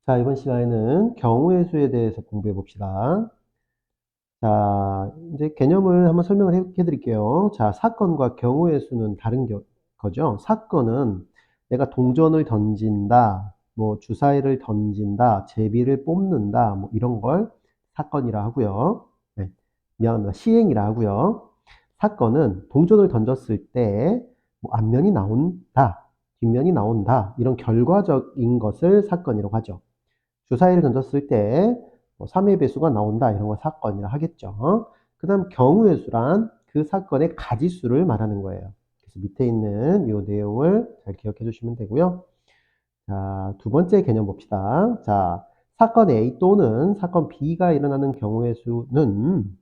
자, 이번 시간에는 경우의 수에 대해서 공부해 봅시다. 자, 이제 개념을 한번 설명을 해 드릴게요. 자, 사건과 경우의 수는 다른 거죠. 사건은 내가 동전을 던진다, 뭐 주사위를 던진다, 제비를 뽑는다, 뭐 이런 걸 사건이라 하고요. 네, 미안합니다. 시행이라 하고요. 사건은 동전을 던졌을 때 뭐 앞면이 나온다, 뒷면이 나온다, 이런 결과적인 것을 사건이라고 하죠. 주사위를 던졌을 때 3의 배수가 나온다 이런 걸 사건이라 하겠죠. 그 다음 경우의 수란 그 사건의 가지수를 말하는 거예요. 그래서 밑에 있는 이 내용을 잘 기억해 주시면 되고요. 자, 두 번째 개념 봅시다. 자, 사건 A 또는 사건 B가 일어나는 경우의 수는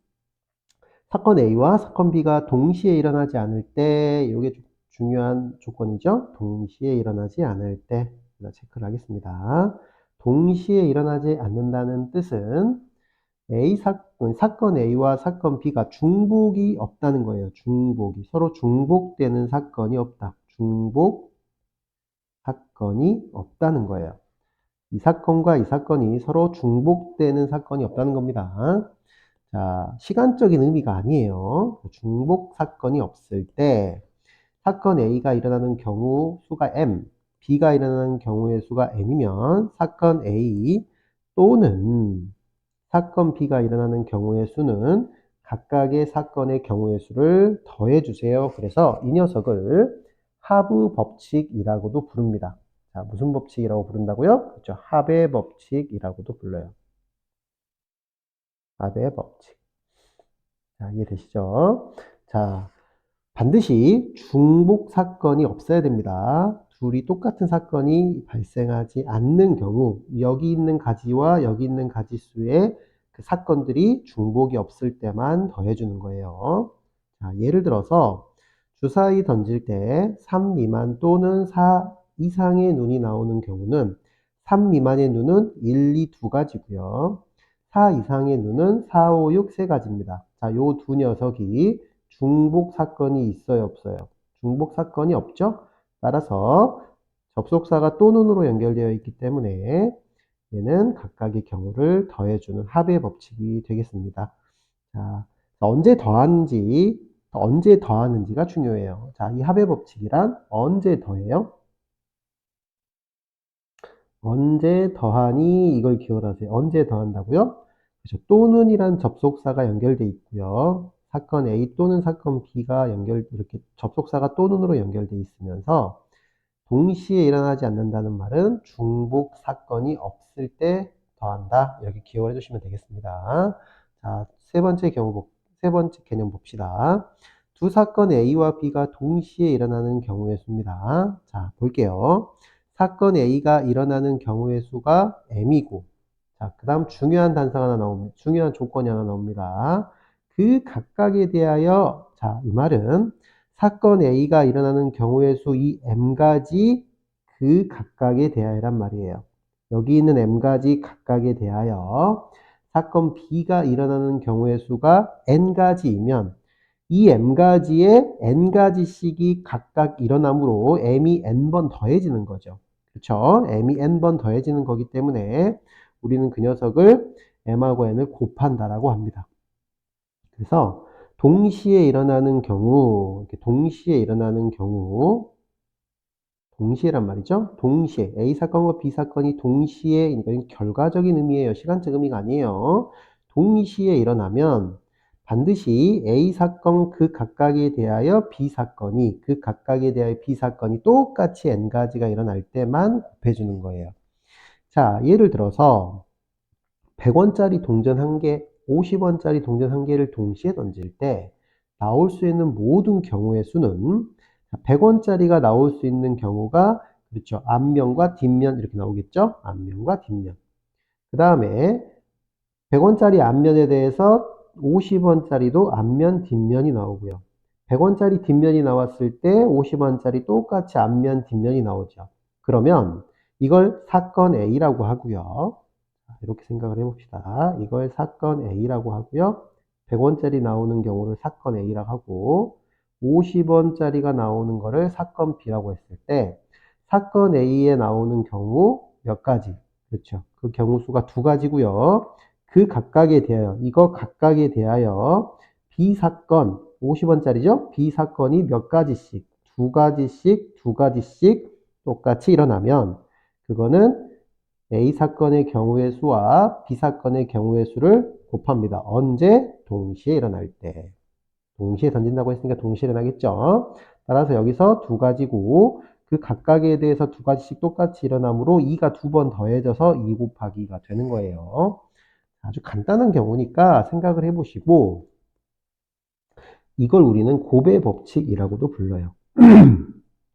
사건 A와 사건 B가 동시에 일어나지 않을 때, 이게 중요한 조건이죠. 동시에 일어나지 않을 때 체크를 하겠습니다. 동시에 일어나지 않는다는 뜻은 사건 A와 사건 B가 중복이 없다는 거예요. 중복이. 서로 중복되는 사건이 없다. 중복 사건이 없다는 거예요. 이 사건과 이 사건이 서로 중복되는 사건이 없다는 겁니다. 자, 시간적인 의미가 아니에요. 중복 사건이 없을 때 사건 A가 일어나는 경우 수가 M, B가 일어나는 경우의 수가 N이면 사건 A 또는 사건 B가 일어나는 경우의 수는 각각의 사건의 경우의 수를 더해주세요. 그래서 이 녀석을 합의 법칙이라고도 부릅니다. 자, 무슨 법칙이라고 부른다고요? 그렇죠. 합의 법칙이라고도 불러요. 합의 법칙. 자, 이해되시죠? 자, 반드시 중복 사건이 없어야 됩니다. 둘이 똑같은 사건이 발생하지 않는 경우, 여기 있는 가지와 여기 있는 가지수의 그 사건들이 중복이 없을 때만 더해주는 거예요. 자, 예를 들어서 주사위 던질 때 3 미만 또는 4 이상의 눈이 나오는 경우는 3 미만의 눈은 1, 2, 두 가지고요. 4 이상의 눈은 4, 5, 6, 세 가지입니다. 자, 요 두 녀석이 중복 사건이 있어요, 없어요? 중복 사건이 없죠? 따라서 접속사가 또는으로 연결되어 있기 때문에 얘는 각각의 경우를 더해주는 합의 법칙이 되겠습니다. 자, 언제 더하는지가 중요해요. 자, 이 합의 법칙이란 언제 더해요? 언제 더하니 이걸 기억을 하세요. 언제 더한다고요? 그렇죠. 또는이란 접속사가 연결돼 있고요. 사건 A 또는 사건 B가 이렇게 접속사가 또는으로 연결돼 있으면서 동시에 일어나지 않는다는 말은 중복 사건이 없을 때 더한다. 이렇게 기억을 해주시면 되겠습니다. 자, 세 번째 개념 봅시다. 두 사건 A와 B가 동시에 일어나는 경우의 수입니다. 자, 볼게요. 사건 A가 일어나는 경우의 수가 M이고, 자, 그 다음 중요한 단서가 하나 나옵니다. 중요한 조건이 하나 나옵니다. 그 각각에 대하여, 자, 이 말은 사건 A가 일어나는 경우의 수 이 M가지 그 각각에 대하여란 말이에요. 여기 있는 M가지 각각에 대하여 사건 B가 일어나는 경우의 수가 N가지이면 이 M가지에 N가지씩이 각각 일어나므로 M이 N번 더해지는 거죠. 그렇죠? M이 N번 더해지는 거기 때문에 우리는 그 녀석을 M하고 N을 곱한다라고 합니다. 그래서 동시에 일어나는 경우, 이렇게 동시에 일어나는 경우, 동시에란 말이죠. 동시에 A 사건과 B 사건이 동시에, 이건 결과적인 의미예요. 시간적 의미가 아니에요. 동시에 일어나면 반드시 A 사건 그 각각에 대하여 B 사건이 그 각각에 대하여 B 사건이 똑같이 N가지가 일어날 때만 곱해주는 거예요. 자, 예를 들어서 100원짜리 동전 한 개, 50원짜리 동전 한 개를 동시에 던질 때 나올 수 있는 모든 경우의 수는 100원짜리가 나올 수 있는 경우가 그렇죠. 앞면과 뒷면 이렇게 나오겠죠. 앞면과 뒷면. 그 다음에 100원짜리 앞면에 대해서 50원짜리도 앞면, 뒷면이 나오고요. 100원짜리 뒷면이 나왔을 때 50원짜리 똑같이 앞면, 뒷면이 나오죠. 그러면 이걸 사건 A라고 하고요. 이렇게 생각을 해봅시다. 이걸 사건 A라고 하고요. 100원짜리 나오는 경우를 사건 A라고 하고 50원짜리가 나오는 거를 사건 B라고 했을 때 사건 A에 나오는 경우 몇 가지? 그렇죠. 그 경우 수가 두 가지고요. 그 각각에 대하여, 이거 각각에 대하여 B사건, 50원짜리죠? B사건이 몇 가지씩, 두 가지씩, 두 가지씩 똑같이 일어나면 그거는 A사건의 경우의 수와 B사건의 경우의 수를 곱합니다. 언제? 동시에 일어날 때. 동시에 던진다고 했으니까 동시에 일어나겠죠. 따라서 여기서 두 가지고 그 각각에 대해서 두 가지씩 똑같이 일어나므로 2가 두 번 더해져서 2 곱하기 2가 되는 거예요. 아주 간단한 경우니까 생각을 해보시고 이걸 우리는 곱의 법칙이라고도 불러요.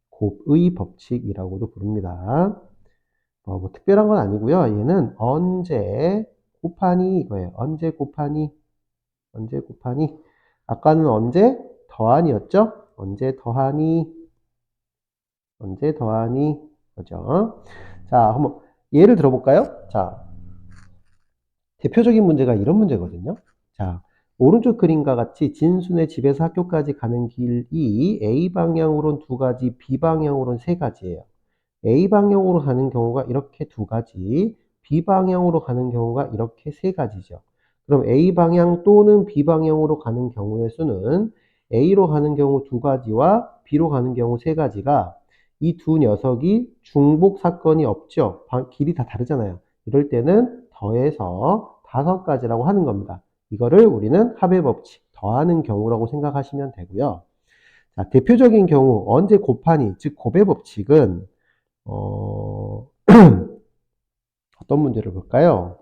곱의 법칙이라고도 부릅니다. 뭐 특별한 건 아니고요. 얘는 언제 곱하니 이거예요. 언제 곱하니 언제 곱하니 아까는 언제 더하니였죠? 언제 더하니 언제 더하니 그죠? 자, 한번 예를 들어볼까요? 자, 대표적인 문제가 이런 문제거든요. 자, 오른쪽 그림과 같이 진순의 집에서 학교까지 가는 길이 A 방향으로는 두 가지, B 방향으로는 세 가지예요. A 방향으로 가는 경우가 이렇게 두 가지, B 방향으로 가는 경우가 이렇게 세 가지죠. 그럼 A 방향 또는 B 방향으로 가는 경우의 수는 A로 가는 경우 두 가지와 B로 가는 경우 세 가지가 이 두 녀석이 중복 사건이 없죠. 길이 다 다르잖아요. 이럴 때는 더해서 다섯 가지라고 하는 겁니다. 이거를 우리는 합의 법칙, 더하는 경우라고 생각하시면 되고요. 자, 대표적인 경우 언제 곱하니, 즉 곱의 법칙은 어떤 문제를 볼까요?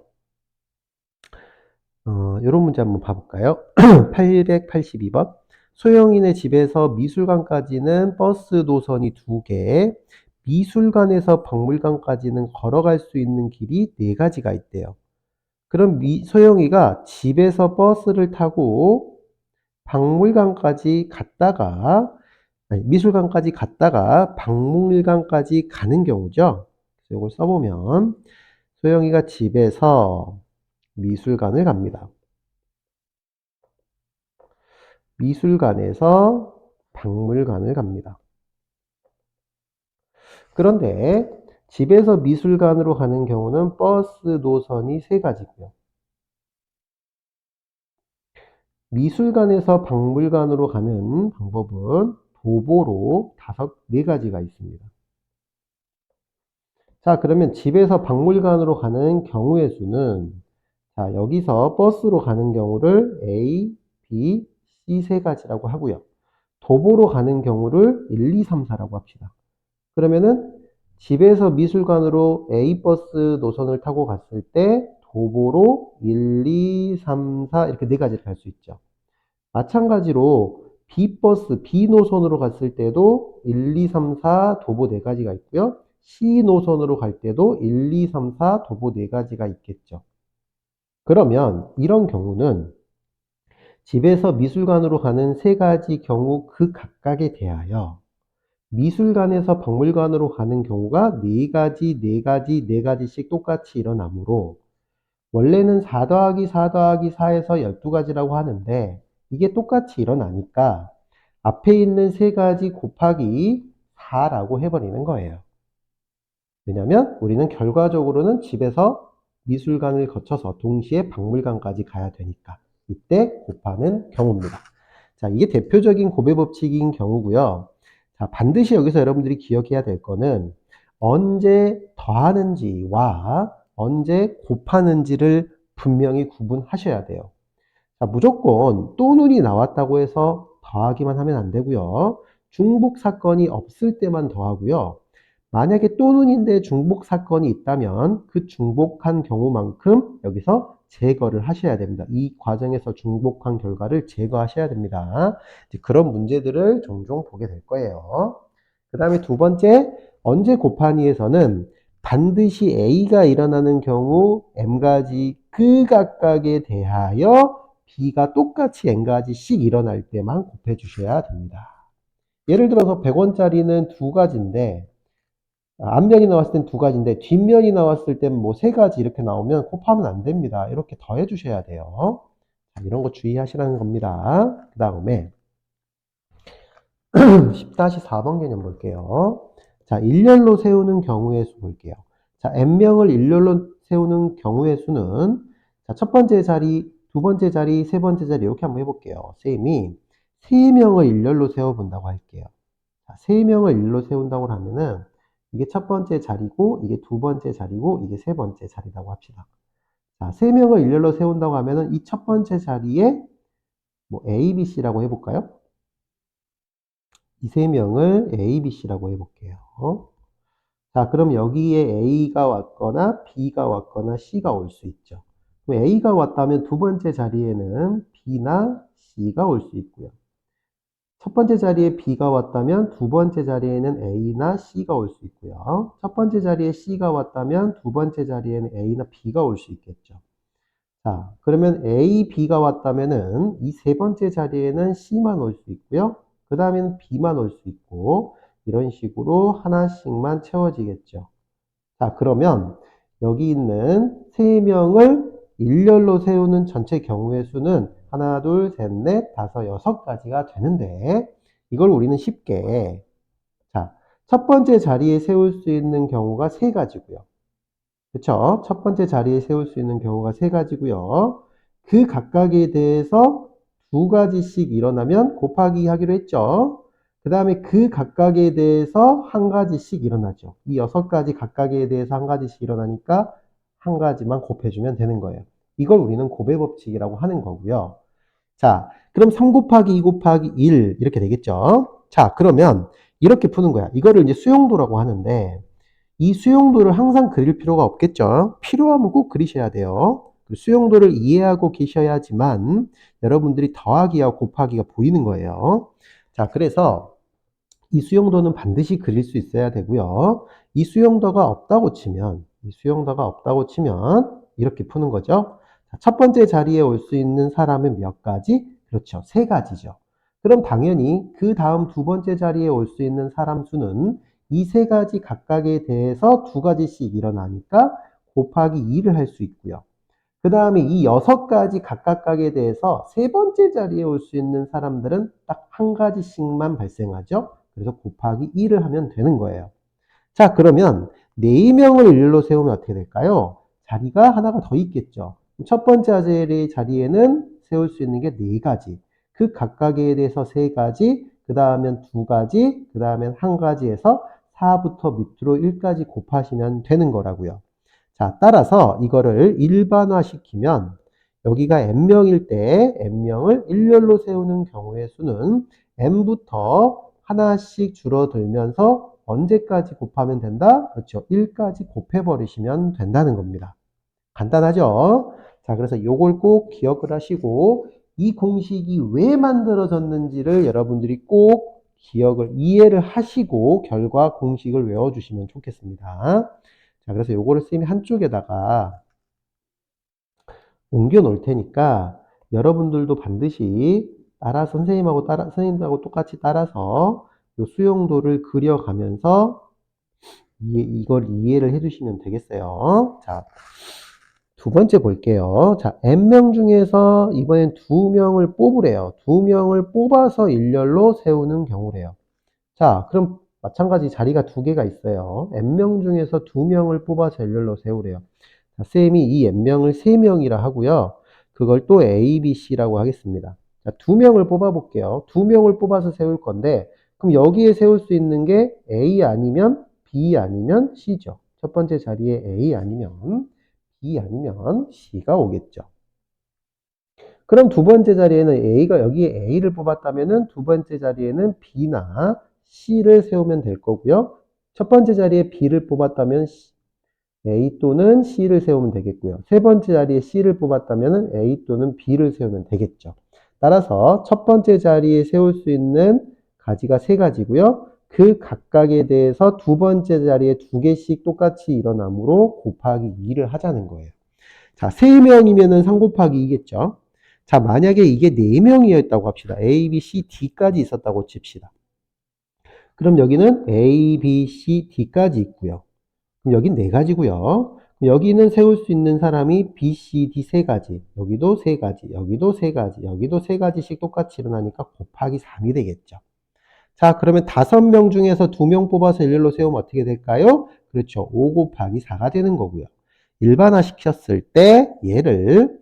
이런 문제 한번 봐볼까요? 882번. 소영이네 집에서 미술관까지는 버스 노선이 2개, 미술관에서 박물관까지는 걸어갈 수 있는 길이 4가지가 있대요. 그럼 소영이가 집에서 버스를 타고 박물관까지 갔다가, 아니, 미술관까지 갔다가 박물관까지 가는 경우죠. 그래서 이걸 써보면 소영이가 집에서 미술관을 갑니다. 미술관에서 박물관을 갑니다. 그런데 집에서 미술관으로 가는 경우는 버스 노선이 3가지고요. 미술관에서 박물관으로 가는 방법은 도보로 4가지가 있습니다. 자, 그러면 집에서 박물관으로 가는 경우의 수는 자, 여기서 버스로 가는 경우를 A, B, C 3가지라고 하고요. 도보로 가는 경우를 1, 2, 3, 4라고 합시다. 그러면은 집에서 미술관으로 A 버스 노선을 타고 갔을 때 도보로 1, 2, 3, 4 이렇게 4가지를 갈 수 있죠. 마찬가지로 B 버스, B 노선으로 갔을 때도 1, 2, 3, 4 도보 4가지가 있고요. C 노선으로 갈 때도 1, 2, 3, 4 도보 4가지가 있겠죠. 그러면 이런 경우는 집에서 미술관으로 가는 3가지 경우 그 각각에 대하여 미술관에서 박물관으로 가는 경우가 4가지, 4가지, 4가지씩 똑같이 일어나므로 원래는 4 더하기 4 더하기 4에서 12가지라고 하는데 이게 똑같이 일어나니까 앞에 있는 3가지 곱하기 4라고 해버리는 거예요. 왜냐면 우리는 결과적으로는 집에서 미술관을 거쳐서 동시에 박물관까지 가야 되니까 이때 곱하는 경우입니다. 자, 이게 대표적인 곱의 법칙인 경우고요. 자, 반드시 여기서 여러분들이 기억해야 될 거는 언제 더하는지와 언제 곱하는지를 분명히 구분하셔야 돼요. 자, 무조건 또는이 나왔다고 해서 더하기만 하면 안 되고요. 중복 사건이 없을 때만 더하고요. 만약에 또는인데 중복 사건이 있다면 그 중복한 경우만큼 여기서 제거를 하셔야 됩니다. 이 과정에서 중복한 결과를 제거하셔야 됩니다. 그런 문제들을 종종 보게 될 거예요. 그 다음에 두 번째, 언제 곱하니에서는 반드시 A가 일어나는 경우 M가지 그 각각에 대하여 B가 똑같이 N가지씩 일어날 때만 곱해 주셔야 됩니다. 예를 들어서 100원짜리는 2가지인데 앞면이 나왔을 땐 2가지인데 뒷면이 나왔을 땐 뭐 3가지 이렇게 나오면 곱하면 안 됩니다. 이렇게 더해 주셔야 돼요. 자, 이런 거 주의하시라는 겁니다. 그 다음에 10-4번 개념 볼게요. 자, 일렬로 세우는 경우의 수 볼게요. 자, n명을 일렬로 세우는 경우의 수는 자, 첫 번째 자리, 두 번째 자리, 세 번째 자리 이렇게 한번 해볼게요. 쌤이 3명을 일렬로 세워본다고 할게요. 자, 3명을 일렬로 세운다고 하면은 이게 첫 번째 자리고 이게 두 번째 자리고 이게 세 번째 자리라고 합시다. 자, 3명을 일렬로 세운다고 하면은 이 첫 번째 자리에 뭐 A, B, C라고 해볼까요? 이 3명을 A, B, C라고 해볼게요. 자, 그럼 여기에 A가 왔거나 B가 왔거나 C가 올 수 있죠. 그럼 A가 왔다면 두 번째 자리에는 B나 C가 올 수 있고요. 첫 번째 자리에 B가 왔다면 두 번째 자리에는 A나 C가 올 수 있고요. 첫 번째 자리에 C가 왔다면 두 번째 자리에는 A나 B가 올 수 있겠죠. 자, 그러면 A, B가 왔다면은 이 세 번째 자리에는 C만 올 수 있고요. 그 다음에는 B만 올 수 있고, 이런 식으로 하나씩만 채워지겠죠. 자, 그러면 여기 있는 3명을 일렬로 세우는 전체 경우의 수는 하나, 둘, 셋, 넷, 다섯, 여섯 가지가 되는데, 이걸 우리는 쉽게, 자, 첫 번째 자리에 세울 수 있는 경우가 3가지고요. 그쵸? 첫 번째 자리에 세울 수 있는 경우가 3가지고요. 그 각각에 대해서 2가지씩 일어나면 곱하기 하기로 했죠. 그 다음에 그 각각에 대해서 1가지씩 일어나죠. 이 6가지 각각에 대해서 1가지씩 일어나니까 1가지만 곱해주면 되는 거예요. 이걸 우리는 곱의 법칙이라고 하는 거고요. 자, 그럼 3 곱하기 2 곱하기 1 이렇게 되겠죠. 자, 그러면 이렇게 푸는 거야. 이거를 이제 수용도라고 하는데 이 수용도를 항상 그릴 필요가 없겠죠. 필요하면 꼭 그리셔야 돼요. 수용도를 이해하고 계셔야지만 여러분들이 더하기와 곱하기가 보이는 거예요. 자, 그래서 이 수용도는 반드시 그릴 수 있어야 되고요. 이 수용도가 없다고 치면, 이렇게 푸는 거죠. 자, 첫 번째 자리에 올 수 있는 사람은 몇 가지? 그렇죠. 3가지죠. 그럼 당연히 그 다음 두 번째 자리에 올 수 있는 사람 수는 이 3가지 각각에 대해서 2가지씩 일어나니까 곱하기 2를 할 수 있고요. 그 다음에 이 6가지 각각에 대해서 세 번째 자리에 올 수 있는 사람들은 딱 1가지씩만 발생하죠. 그래서 곱하기 2를 하면 되는 거예요. 자, 그러면 4명을 일렬로 세우면 어떻게 될까요? 자리가 하나가 더 있겠죠. 첫 번째 자리에는 세울 수 있는 게 4가지. 그 각각에 대해서 3가지, 그 다음엔 2가지, 그 다음엔 1가지에서 4부터 밑으로 1까지 곱하시면 되는 거라고요. 자, 따라서 이거를 일반화시키면 여기가 n명일 때 n명을 일렬로 세우는 경우의 수는 n부터 하나씩 줄어들면서 언제까지 곱하면 된다? 그렇죠. 1까지 곱해버리시면 된다는 겁니다. 간단하죠? 자, 그래서 요걸 꼭 기억을 하시고 이 공식이 왜 만들어졌는지를 여러분들이 꼭 이해를 하시고 결과 공식을 외워주시면 좋겠습니다. 자, 그래서 요거를 쌤이 한쪽에다가 옮겨 놓을 테니까 여러분들도 반드시 선생님하고 똑같이 따라서 요 수용도를 그려가면서 이걸 이해를 해주시면 되겠어요. 자, 두 번째 볼게요. 자, n명 중에서 이번엔 2명을 뽑으래요. 2명을 뽑아서 일렬로 세우는 경우래요. 자, 그럼 마찬가지 자리가 2개가 있어요. n명 중에서 2명을 뽑아서 일렬로 세우래요. 자, 쌤이 이 n명을 3명이라 하고요. 그걸 또 A, B, C라고 하겠습니다. 자, 2명을 뽑아 볼게요. 2명을 뽑아서 세울 건데 그럼 여기에 세울 수 있는 게 A 아니면 B 아니면 C죠. 첫 번째 자리에 A 아니면 B 아니면 C가 오겠죠. 그럼 두 번째 자리에는 A가 여기에 A를 뽑았다면은 두 번째 자리에는 B나 C를 세우면 될 거고요. 첫 번째 자리에 B를 뽑았다면 A 또는 C를 세우면 되겠고요. 세 번째 자리에 C를 뽑았다면 A 또는 B를 세우면 되겠죠. 따라서 첫 번째 자리에 세울 수 있는 가지가 3가지고요. 그 각각에 대해서 두 번째 자리에 2개씩 똑같이 일어나므로 곱하기 2를 하자는 거예요. 자, 3명이면은 3 곱하기 2겠죠. 자, 만약에 이게 4명이었다고 합시다. A, B, C, D까지 있었다고 칩시다. 그럼 여기는 A, B, C, D까지 있고요. 그럼 여긴 4가지고요. 여기는 세울 수 있는 사람이 B, C, D 3가지. 여기도 3가지. 여기도 3가지. 여기도 3가지씩 똑같이 일어나니까 곱하기 3이 되겠죠. 자, 그러면 5명 중에서 2명 뽑아서 일렬로 세우면 어떻게 될까요? 그렇죠. 5 곱하기 4가 되는 거고요. 일반화 시켰을 때 얘를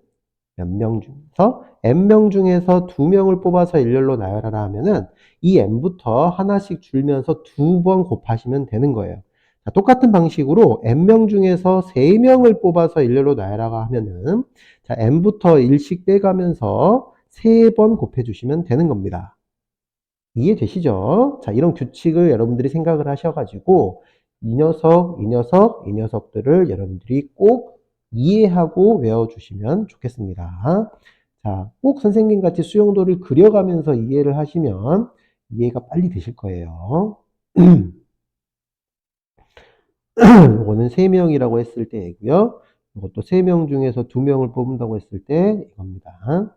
몇 명 중에서 n명 중에서 2명을 뽑아서 일렬로 나열하라 하면은 이 n부터 하나씩 줄면서 2번 곱하시면 되는 거예요. 자, 똑같은 방식으로 n명 중에서 3명을 뽑아서 일렬로 나열하라 하면은 자, n부터 1씩 빼가면서 3번 곱해주시면 되는 겁니다. 이해되시죠? 자, 이런 규칙을 여러분들이 생각을 하셔가지고 이 녀석, 이 녀석, 이 녀석들을 여러분들이 꼭 이해하고 외워주시면 좋겠습니다. 자, 꼭 선생님 같이 수용도를 그려가면서 이해를 하시면 이해가 빨리 되실 거예요. 이거는 3명이라고 했을 때이고요. 이것도 3명 중에서 2명을 뽑는다고 했을 때 이겁니다.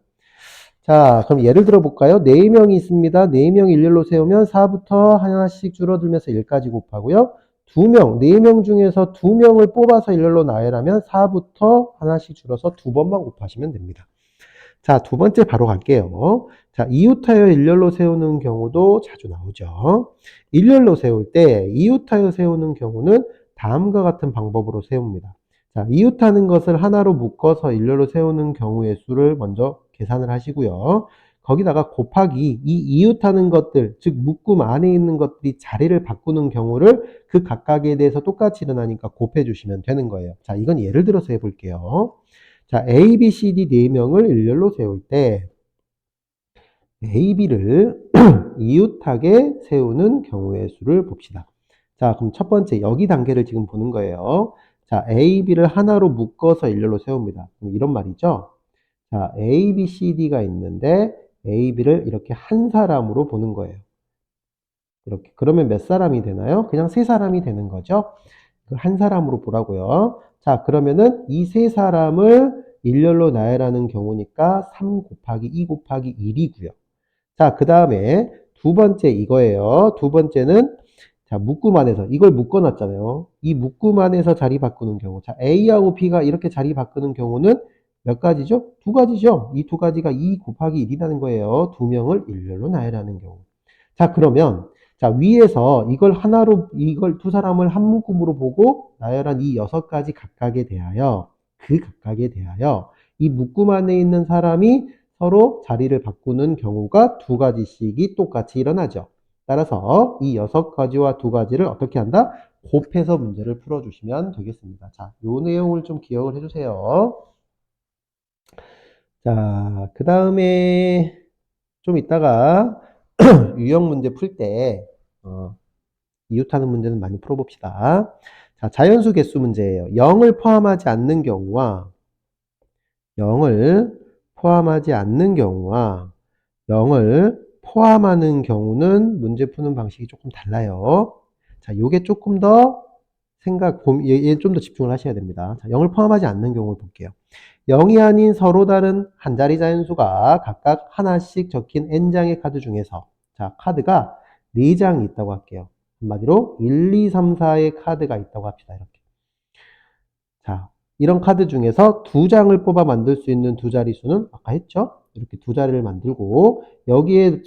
자, 그럼 예를 들어 볼까요? 4명이 있습니다. 4명 일렬로 세우면 4부터 하나씩 줄어들면서 1까지 곱하고요. 2명, 4명 중에서 2명을 뽑아서 일렬로 나열하면 4부터 하나씩 줄어서 2번만 곱하시면 됩니다. 자, 두 번째 바로 갈게요. 자, 이웃하여 일렬로 세우는 경우도 자주 나오죠. 일렬로 세울 때 이웃하여 세우는 경우는 다음과 같은 방법으로 세웁니다. 자, 이웃하는 것을 하나로 묶어서 일렬로 세우는 경우의 수를 먼저 계산을 하시고요. 거기다가 곱하기 이 이웃하는 것들, 즉 묶음 안에 있는 것들이 자리를 바꾸는 경우를 그 각각에 대해서 똑같이 일어나니까 곱해 주시면 되는 거예요. 자, 이건 예를 들어서 해볼게요. 자, A, B, C, D 4명을 일렬로 세울 때 A, B를 이웃하게 세우는 경우의 수를 봅시다. 자, 그럼 첫 번째 여기 단계를 지금 보는 거예요. 자, A, B를 하나로 묶어서 일렬로 세웁니다. 그럼 이런 말이죠. 자, A, B, C, D가 있는데 A, B를 이렇게 한 사람으로 보는 거예요. 이렇게. 그러면 몇 사람이 되나요? 그냥 3사람이 되는 거죠. 한 사람으로 보라고요. 자, 그러면은 이 3사람을 일렬로 나열하는 경우니까 3 곱하기 2 곱하기 1이고요. 자, 그 다음에 두 번째 이거예요. 두 번째는 자, 묶음 안에서 이걸 묶어 놨잖아요. 이 묶음 안에서 자리 바꾸는 경우. 자, A하고 B가 이렇게 자리 바꾸는 경우는 몇 가지죠? 2가지죠. 이 2가지가 2 곱하기 1이라는 거예요. 2명을 일렬로 나열하는 경우. 자, 그러면 자, 위에서 이걸 하나로 이걸 2사람을 한 묶음으로 보고 나열한 이 6가지 각각에 대하여 그 각각에 대하여 이 묶음 안에 있는 사람이 서로 자리를 바꾸는 경우가 2가지씩이 똑같이 일어나죠. 따라서 이 6가지와 2가지를 어떻게 한다? 곱해서 문제를 풀어주시면 되겠습니다. 자, 요 내용을 좀 기억을 해주세요. 자, 그 다음에 좀 이따가 유형 문제 풀 때 이웃하는 문제는 많이 풀어봅시다. 자, 자연수 개수 문제예요. 0을 포함하지 않는 경우와 0을 포함하지 않는 경우와 0을 포함하는 경우는 문제 푸는 방식이 조금 달라요. 자, 요게 조금 더 얘 좀 더 집중을 하셔야 됩니다. 자, 0을 포함하지 않는 경우를 볼게요. 0이 아닌 서로 다른 한 자리 자연수가 각각 하나씩 적힌 n장의 카드 중에서 자, 카드가 4장이 있다고 할게요. 한마디로 1, 2, 3, 4의 카드가 있다고 합시다. 이렇게. 자, 이런 카드 중에서 2장을 뽑아 만들 수 있는 두 자릿수는 아까 했죠? 이렇게 두 자리를 만들고 여기에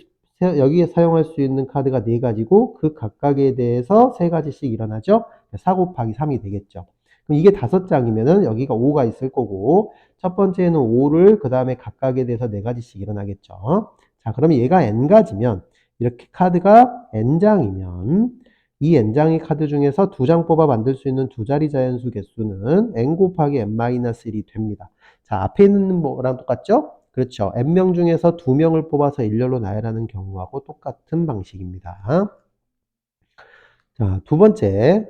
사용할 수 있는 카드가 4가지고 그 각각에 대해서 3가지씩 일어나죠? 4 곱하기 3이 되겠죠. 그럼 이게 5장이면은 여기가 5가 있을 거고 첫 번째는 5를 그 다음에 각각에 대해서 4가지씩 일어나겠죠. 자, 그러면 얘가 n가지면 이렇게 카드가 n장이면 이 n장의 카드 중에서 2장 뽑아 만들 수 있는 두 자리 자연수 개수는 n 곱하기 n-1이 됩니다. 자, 앞에 있는 거랑 똑같죠? 그렇죠. n명 중에서 2명을 뽑아서 일렬로 나열하는 경우하고 똑같은 방식입니다. 자, 두 번째.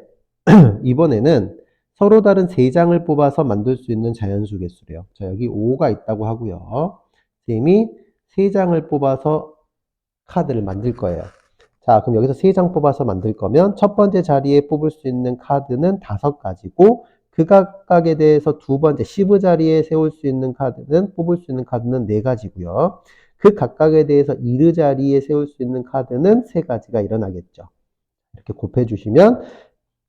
이번에는 서로 다른 3장을 뽑아서 만들 수 있는 자연수 개수래요. 자, 여기 5가 있다고 하고요. 선생님이 3장을 뽑아서 카드를 만들 거예요. 자, 그럼 여기서 3장 뽑아서 만들 거면 첫 번째 자리에 뽑을 수 있는 카드는 5가지고 그 각각에 대해서 두 번째 10의 자리에 세울 수 있는 카드는 뽑을 수 있는 카드는 4가지고요. 그 각각에 대해서 1의 자리에 세울 수 있는 카드는 3가지가 일어나겠죠. 이렇게 곱해 주시면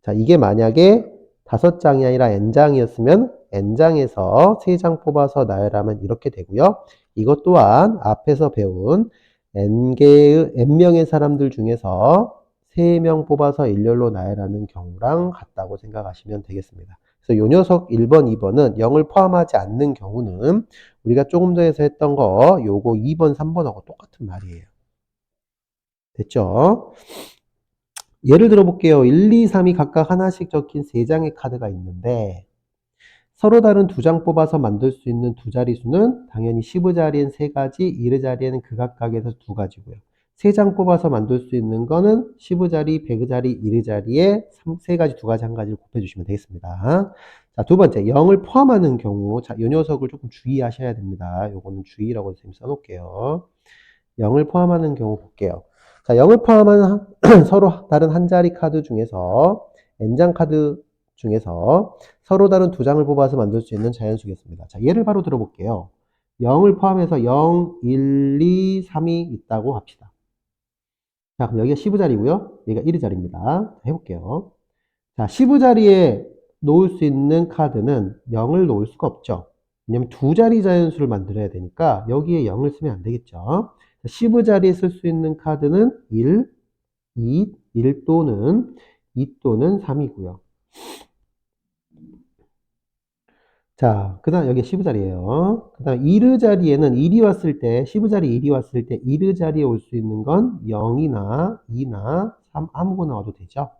자, 이게 만약에 5장이 아니라 n장이었으면 n장에서 3장 뽑아서 나열하면 이렇게 되고요. 이것 또한 앞에서 배운 n명의 사람들 중에서 3명 뽑아서 일렬로 나열하는 경우랑 같다고 생각하시면 되겠습니다. 그래서 요 녀석 1번, 2번은 0을 포함하지 않는 경우는 우리가 조금 전에서 했던 거 요거 2번, 3번하고 똑같은 말이에요. 됐죠? 예를 들어 볼게요. 1, 2, 3이 각각 하나씩 적힌 3장의 카드가 있는데 서로 다른 2장 뽑아서 만들 수 있는 두 자리수는 당연히 10의 자리엔 3가지, 1의 자리에는 그 각각에서 2가지고요. 3장 뽑아서 만들 수 있는 거는 10의 자리, 100의 자리, 1의 자리에 3가지, 2가지, 1가지를 곱해주시면 되겠습니다. 자, 두 번째, 0을 포함하는 경우. 자, 이 녀석을 조금 주의하셔야 됩니다. 요거는 주의라고 선생님 써놓을게요. 0을 포함하는 경우 볼게요. 자, 0을 포함한 서로 다른 한 자리 카드 중에서 n장 카드 중에서 서로 다른 2장을 뽑아서 만들 수 있는 자연수겠습니다. 자, 예를 바로 들어볼게요. 0을 포함해서 0, 1, 2, 3이 있다고 합시다. 자, 그럼 여기가 10의 자리고요. 여기가 1의 자리입니다. 해볼게요. 자, 10의 자리에 놓을 수 있는 카드는 0을 놓을 수가 없죠. 왜냐면 두 자리 자연수를 만들어야 되니까 여기에 0을 쓰면 안 되겠죠. 10의 자리에 쓸 수 있는 카드는 1, 2, 1 또는 2 또는 3이고요. 자, 그 다음 여기 10의 자리에요. 그 다음 1의 자리에는 1이 왔을 때, 10의 자리 1이 왔을 때 1의 자리에 올 수 있는 건 0이나 2나 3 아무거나 와도 되죠.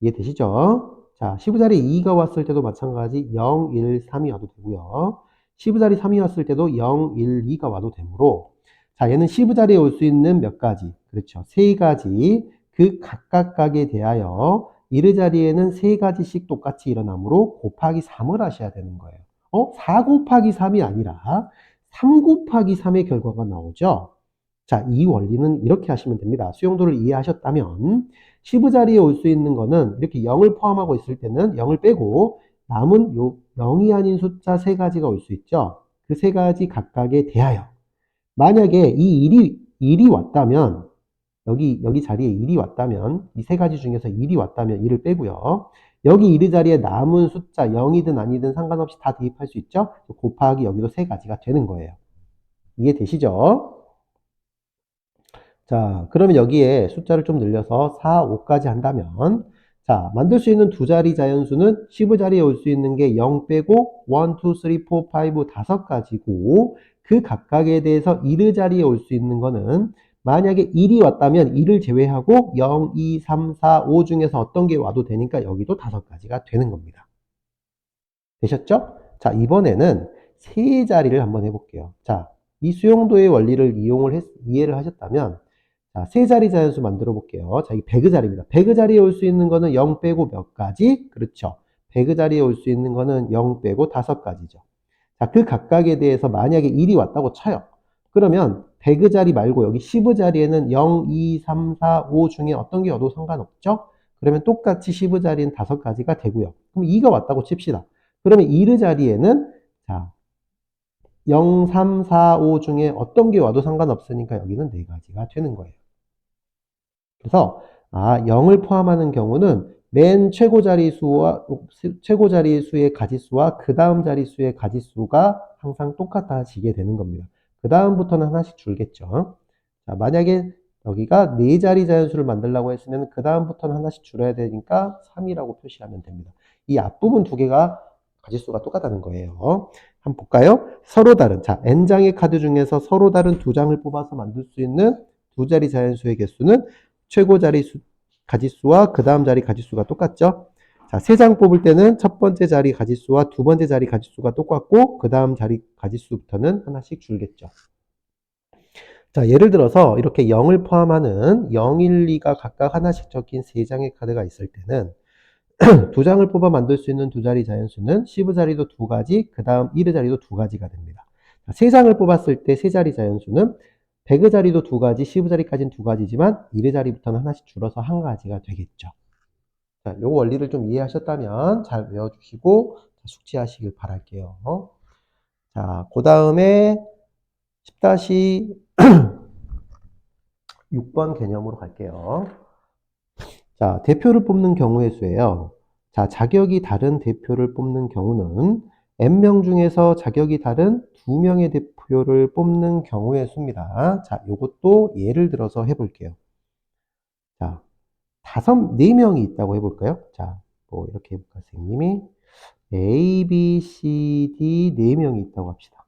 이해되시죠? 자, 10의 자리에 2가 왔을 때도 마찬가지 0, 1, 3이 와도 되고요. 10의 자리 3이 왔을 때도 0, 1, 2가 와도 되므로 자, 얘는 10의 자리에 올 수 있는 몇 가지? 그렇죠. 3가지. 그 각각각에 대하여 1의 자리에는 3가지씩 똑같이 일어나므로 곱하기 3을 하셔야 되는 거예요. 4 곱하기 3이 아니라 3 곱하기 3의 결과가 나오죠. 자, 이 원리는 이렇게 하시면 됩니다. 수용도를 이해하셨다면 10의 자리에 올 수 있는 거는 이렇게 0을 포함하고 있을 때는 0을 빼고 남은 요 0이 아닌 숫자 3가지가 올 수 있죠. 그 3가지 각각에 대하여 만약에 이 1이 왔다면 여기 자리에 1이 왔다면 이 3가지 중에서 1이 왔다면 1을 빼고요. 여기 1의 자리에 남은 숫자 0이든 아니든 상관없이 다 대입할 수 있죠. 곱하기 여기도 3가지가 되는 거예요. 이해되시죠? 자, 그러면 여기에 숫자를 좀 늘려서 4, 5까지 한다면 자, 만들 수 있는 두 자리 자연수는 10의 자리에 올 수 있는 게 0 빼고 1, 2, 3, 4, 5, 5가지고 그 각각에 대해서 1의 자리에 올 수 있는 거는 만약에 1이 왔다면 1을 제외하고 0, 2, 3, 4, 5 중에서 어떤 게 와도 되니까 여기도 5가지가 되는 겁니다. 되셨죠? 자, 이번에는 세 자리를 한번 해볼게요. 자, 이 수용도의 원리를 이해를 하셨다면 자, 세 자리 자연수 만들어 볼게요. 자, 이 100의 자리입니다. 100의 자리에 올 수 있는 거는 0 빼고 몇 가지? 그렇죠. 100의 자리에 올 수 있는 거는 0 빼고 5가지죠. 자, 그 각각에 대해서 만약에 1이 왔다고 쳐요. 그러면 100의 자리 말고 여기 10의 자리에는 0, 2, 3, 4, 5 중에 어떤 게 와도 상관없죠? 그러면 똑같이 10의 자리는 5가지가 되고요. 그럼 2가 왔다고 칩시다. 그러면 1의 자리에는 자, 0, 3, 4, 5 중에 어떤 게 와도 상관없으니까 여기는 4가지가 되는 거예요. 그래서 0을 포함하는 경우는 맨 최고 자리수의 가지수와 그 다음 자리수의 가지수가 항상 똑같아지게 되는 겁니다. 그 다음부터는 하나씩 줄겠죠. 자, 만약에 여기가 4자리 자연수를 만들려고 했으면 그 다음부터는 하나씩 줄여야 되니까 3이라고 표시하면 됩니다. 이 앞부분 두 개가 가지수가 똑같다는 거예요. 한번 볼까요? 서로 다른, 자, n장의 카드 중에서 서로 다른 2장을 뽑아서 만들 수 있는 두 자리 자연수의 개수는 최고 자리 가지수와 그 다음 자리 가지수가 똑같죠? 자, 3장 뽑을 때는 첫 번째 자리 가지수와 두 번째 자리 가지수가 똑같고 그 다음 자리 가지수부터는 하나씩 줄겠죠. 자, 예를 들어서 이렇게 0을 포함하는 0, 1, 2가 각각 하나씩 적힌 3장의 카드가 있을 때는 2장을 뽑아 만들 수 있는 두 자리 자연수는 10의 자리도 2가지, 그 다음 1의 자리도 2가지가 됩니다. 3장을 뽑았을 때 3자리 자연수는 100의 자리도 2가지, 10의 자리까지는 2가지지만 1의 자리부터는 하나씩 줄어서 1가지가 되겠죠. 자, 요 원리를 좀 이해하셨다면 잘 외워주시고 숙지하시길 바랄게요. 자, 그 다음에 10-6번 개념으로 갈게요. 자, 대표를 뽑는 경우의 수예요. 자, 자격이 다른 대표를 뽑는 경우는 n명 중에서 자격이 다른 2명의 대표를 뽑는 경우의 수입니다. 자, 요것도 예를 들어서 해볼게요. 자, 4명이 있다고 해볼까요? 자, 뭐 이렇게 해볼까? 선생님이 A, B, C, D 4명이 있다고 합시다.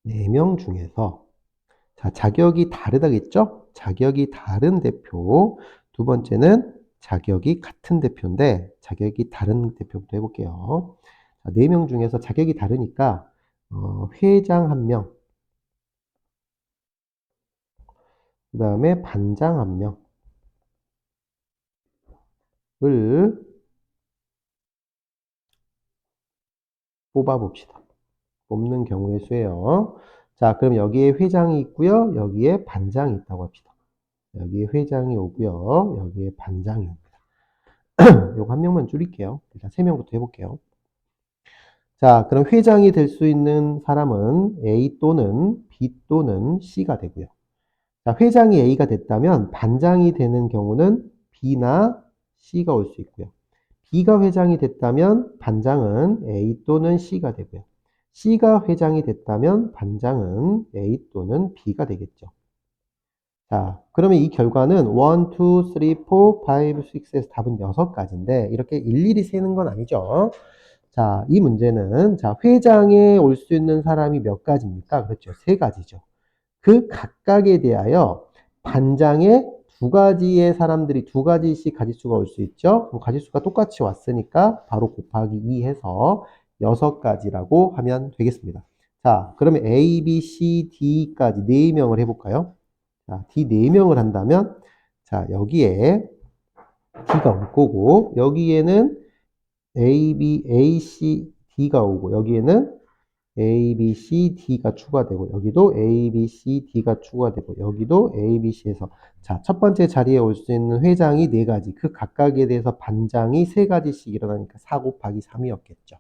4명 중에서 자, 자격이 다르다겠죠? 자격이 다른 대표. 두 번째는 자격이 같은 대표인데 자격이 다른 대표부터 해볼게요. 자, 4명 중에서 자격이 다르니까 회장 1명, 그 다음에 반장 1명을 뽑아봅시다. 뽑는 경우의 수예요. 자, 그럼 여기에 회장이 있고요. 여기에 반장이 있다고 합시다. 여기에 회장이 오고요. 여기에 반장이 옵니다. 요거 1명만 줄일게요. 일단 3명부터 해볼게요. 자, 그럼 회장이 될 수 있는 사람은 A 또는 B 또는 C가 되고요. 자, 회장이 A가 됐다면 반장이 되는 경우는 B나 C가 올 수 있고요. B가 회장이 됐다면 반장은 A 또는 C가 되고요. C가 회장이 됐다면 반장은 A 또는 B가 되겠죠. 자, 그러면 이 결과는 1, 2, 3, 4, 5, 6에서 답은 6가지인데 이렇게 일일이 세는 건 아니죠. 자, 이 문제는 자, 회장에 올 수 있는 사람이 몇 가지입니까? 그렇죠. 3가지죠. 그 각각에 대하여 반장에 2가지의 사람들이 2가지씩 가지수가 올 수 있죠. 그럼 가지수가 똑같이 왔으니까 바로 곱하기 2 해서 6가지라고 하면 되겠습니다. 자, 그러면 A, B, C, D까지 4명을 해볼까요? 자, D 4명을 한다면 자, 여기에 D가 올 거고 여기에는 A, B, A, C, D가 오고 여기에는 A, B, C, D가 추가되고 여기도 A, B, C, D가 추가되고 여기도 A, B, C에서 자, 첫 번째 자리에 올 수 있는 회장이 4가지 그 각각에 대해서 반장이 3가지씩 일어나니까 4 곱하기 3이었겠죠.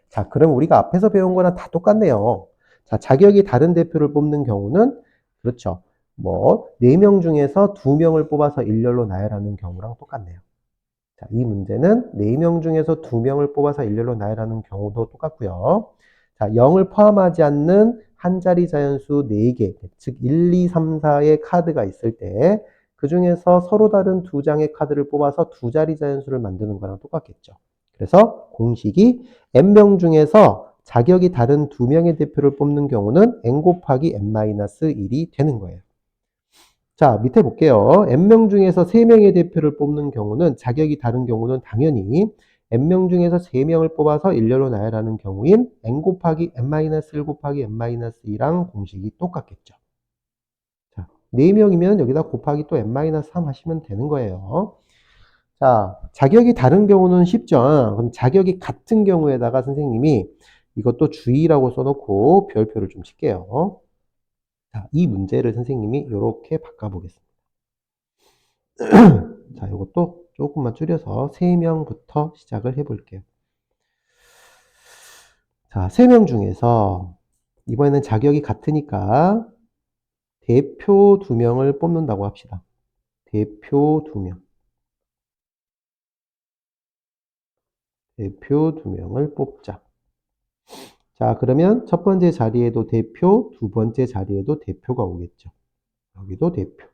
자, 그럼 우리가 앞에서 배운 거랑 다 똑같네요. 자, 자격이 다른 대표를 뽑는 경우는 그렇죠. 뭐 4명 중에서 2명을 뽑아서 일렬로 나열하는 경우랑 똑같네요. 자, 이 문제는 4명 중에서 2명을 뽑아서 일렬로 나열하는 경우도 똑같고요. 자, 0을 포함하지 않는 한 자리 자연수 4개, 즉 1, 2, 3, 4의 카드가 있을 때 그 중에서 서로 다른 2장의 카드를 뽑아서 2자리 자연수를 만드는 거랑 똑같겠죠. 그래서 공식이 n명 중에서 자격이 다른 2명의 대표를 뽑는 경우는 n 곱하기 n-1이 되는 거예요. 자, 밑에 볼게요. n명 중에서 3명의 대표를 뽑는 경우는 자격이 다른 경우는 당연히 n명 중에서 3명을 뽑아서 일렬로 나열하는 경우인 n 곱하기 n-1 곱하기 n-2랑 공식이 똑같겠죠. 자, 4명이면 여기다 곱하기 또 n-3 하시면 되는 거예요. 자, 자격이 다른 경우는 쉽죠. 그럼 자격이 같은 경우에다가 선생님이 이것도 주의라고 써놓고 별표를 좀 칠게요. 자, 이 문제를 선생님이 이렇게 바꿔보겠습니다. 자, 이것도 조금만 줄여서 3명부터 시작을 해볼게요. 자, 3명 중에서 이번에는 자격이 같으니까 대표 2명을 뽑는다고 합시다. 대표 2명. 대표 2명을 뽑자. 자, 그러면 첫 번째 자리에도 대표, 두 번째 자리에도 대표가 오겠죠. 여기도 대표.